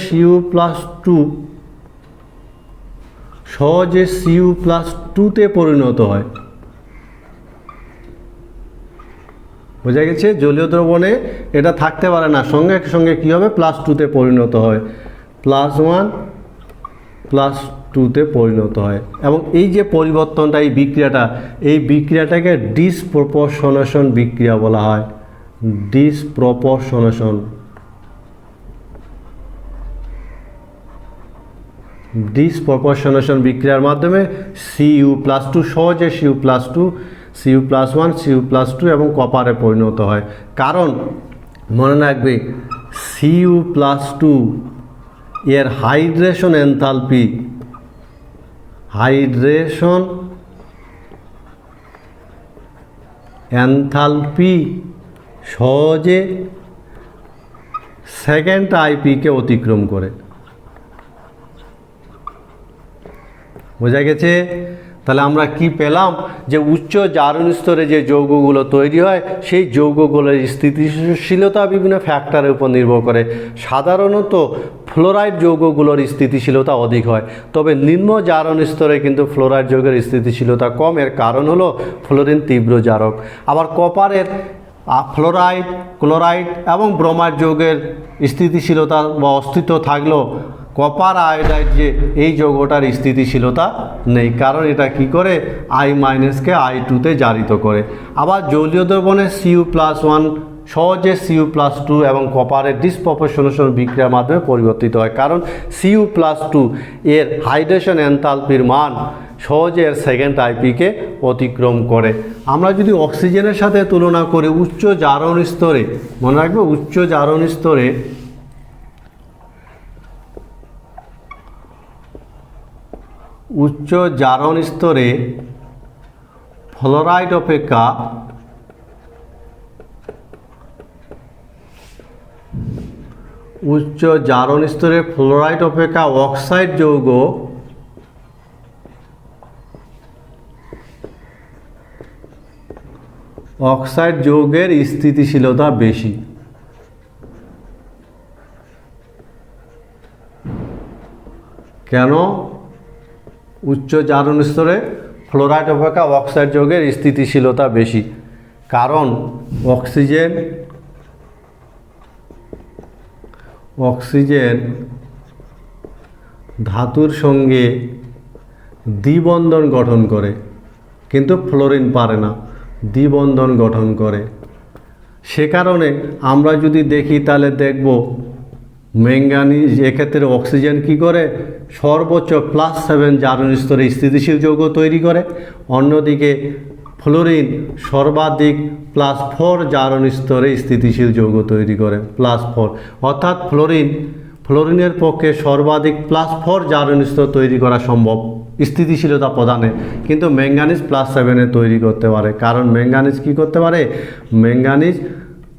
Cu+2 সহজে Cu+2-তে পরিণত হয়। বোঝা গেছে? জলীয় দ্রবণে এটা থাকতে পারে না, সঙ্গে সঙ্গে কী হবে? +2-তে পরিণত হয়, +1 +2-তে পরিণত হয়। এবং এই যে পরিবর্তনটা, এই বিক্রিয়াটাকে ডিসপ্রপোর্শনেশন বিক্রিয়া বলা হয়। ডিসপ্রপোর্শনেশন বিক্রিয়ার মাধ্যমে Cu+2 সহজে Cu+1, Cu+2 এবং কপারে পরিণত হয়। কারণ মনে রাখবে Cu+2 এর হাইড্রেশন এনথালপি সহজে সেকেন্ড আইপিকে অতিক্রম করে। বোঝা গেছে? তাহলে আমরা কি পেলাম? যে উচ্চ জারণ স্তরে যে যৌগগুলো তৈরি হয়, সেই যৌগগুলোর স্থিতিশীলতা বিভিন্ন ফ্যাক্টরের উপর নির্ভর করে। সাধারণত ফ্লোরাইড যৌগগুলোর স্থিতিশীলতা অধিক হয়, তবে নিম্ন জারণ স্তরে কিন্তু ফ্লোরাইড যৌগের স্থিতিশীলতা কম। এর কারণ হলো ফ্লোরিন তীব্র জারক। আবার কপারের ফ্লোরাইড, ক্লোরাইড এবং ব্রোমাইড যৌগের স্থিতিশীলতা বা অস্তিত্ব থাকলেও কপার আয়োডাইড যে এই যৌগটার স্থিতিশীলতা নেই, কারণ এটা কি করে? I- কে I2-তে জারিত করে। আবার জলীয় দ্রবণে Cu+1 সহজে Cu+2 এবং কপারের ডিসপ্রপোর্শনেশন বিক্রিয়ার মাধ্যমে পরিবর্তিত হয়, কারণ Cu+2 এর হাইড্রেশন এনথালপির মান সহজে এর সেকেন্ড আইপিকে অতিক্রম করে। আমরা যদি অক্সিজেনের সাথে তুলনা করি উচ্চ জারণ স্তরে, মনে রাখবে উচ্চ জারণ স্তরে ফ্লোরাইড অপেক্ষা উচ্চ জারণ স্তরে ফ্লোরাইড অপেক্ষা অক্সাইড যৌগের স্থিতিশীলতা বেশি। কেন উচ্চ জারণ স্তরে ফ্লোরাইড অপেক্ষা অক্সাইড যৌগের স্থিতিশীলতা বেশি? কারণ অক্সিজেন ধাতুর সঙ্গে দ্বিবন্ধন গঠন করে, কিন্তু ফ্লোরিন পারে না, দ্বিবন্ধন গঠন করে। সে কারণে আমরা যদি দেখি তাহলে দেখব ম্যাঙ্গানিজ, এক্ষেত্রে অক্সিজেন কি করে, সর্বোচ্চ +7 জারণ স্তরে স্থিতিশীল যৌগ তৈরি করে। অন্যদিকে ফ্লোরিন সর্বাধিক +4 জারণ স্তরে স্থিতিশীল যৌগ তৈরি করে, +4। অর্থাৎ ফ্লোরিনের পক্ষে সর্বাধিক +4 জারণ স্তর তৈরি করা সম্ভব স্থিতিশীলতা প্রদানে, কিন্তু ম্যাঙ্গানিজ +7 তৈরি করতে পারে। কারণ ম্যাঙ্গানিজ কি করতে পারে,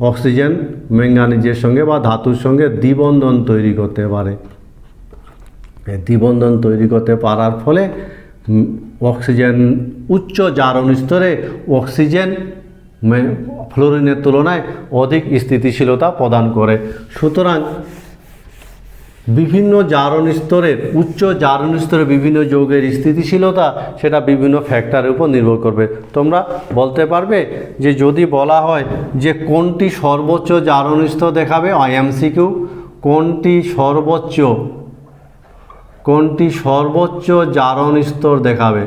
অক্সিজেন ম্যাঙ্গানিজের সঙ্গে বা ধাতুর সঙ্গে দ্বিবন্ধন তৈরি করতে পারে। দ্বিবন্ধন তৈরি করতে পারার ফলে অক্সিজেন উচ্চ জারণ স্তরে অক্সিজেন ফ্লোরিনের তুলনায় অধিক স্থিতিশীলতা প্রদান করে। সুতরাং বিভিন্ন জারণ স্তরের, উচ্চ জারণ স্তরে বিভিন্ন যৌগের স্থিতিশীলতা সেটা বিভিন্ন ফ্যাক্টরের উপর নির্ভর করবে। তোমরা বলতে পারবে যে যদি বলা হয় যে কোনটি সর্বোচ্চ জারণ স্তর দেখাবে, এমসিকিউ, কোনটি সর্বোচ্চ জারণ স্তর দেখাবে,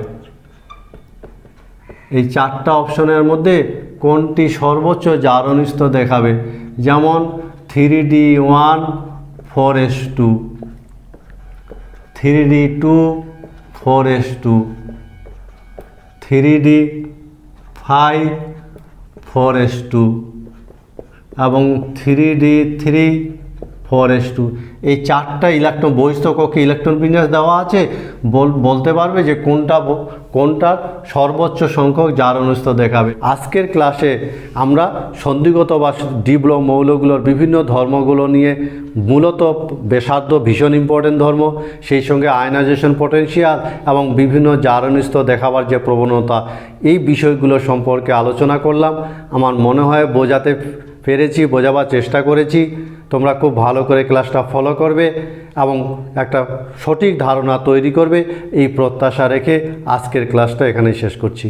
এই 4টা অপশনের মধ্যে কোনটি সর্বোচ্চ জারণ স্তর দেখাবে? যেমন 3D1 4s2, 3D2 4s2, 3D5 4s2 এবং 3D3 4s2। এই 4টা ইলেকট্রন বহিস্থ কক্ষে ইলেকট্রন বিন্যাস দেওয়া আছে। বলতে পারবে যে কোনটার সর্বোচ্চ সংখ্যক জারণ স্তর দেখাবে। আজকের ক্লাসে আমরা সন্ধিগত বা ডি ব্লক মৌলগুলোর বিভিন্ন ধর্মগুলো নিয়ে, মূলত ব্যাসার্ধ ভীষণ ইম্পর্টেন্ট ধর্ম, সেই সঙ্গে আয়নাইজেশন পটেনশিয়াল এবং বিভিন্ন জারণ স্তর দেখাবার যে প্রবণতা, এই বিষয়গুলো সম্পর্কে আলোচনা করলাম। আমার মনে হয় বোঝাবার চেষ্টা করেছি। তোমরা খুব ভালো করে ক্লাসটা ফলো করবে এবং একটা সঠিক ধারণা তৈরি করবে, এই প্রত্যাশা রেখে আজকের ক্লাসটা এখানেই শেষ করছি।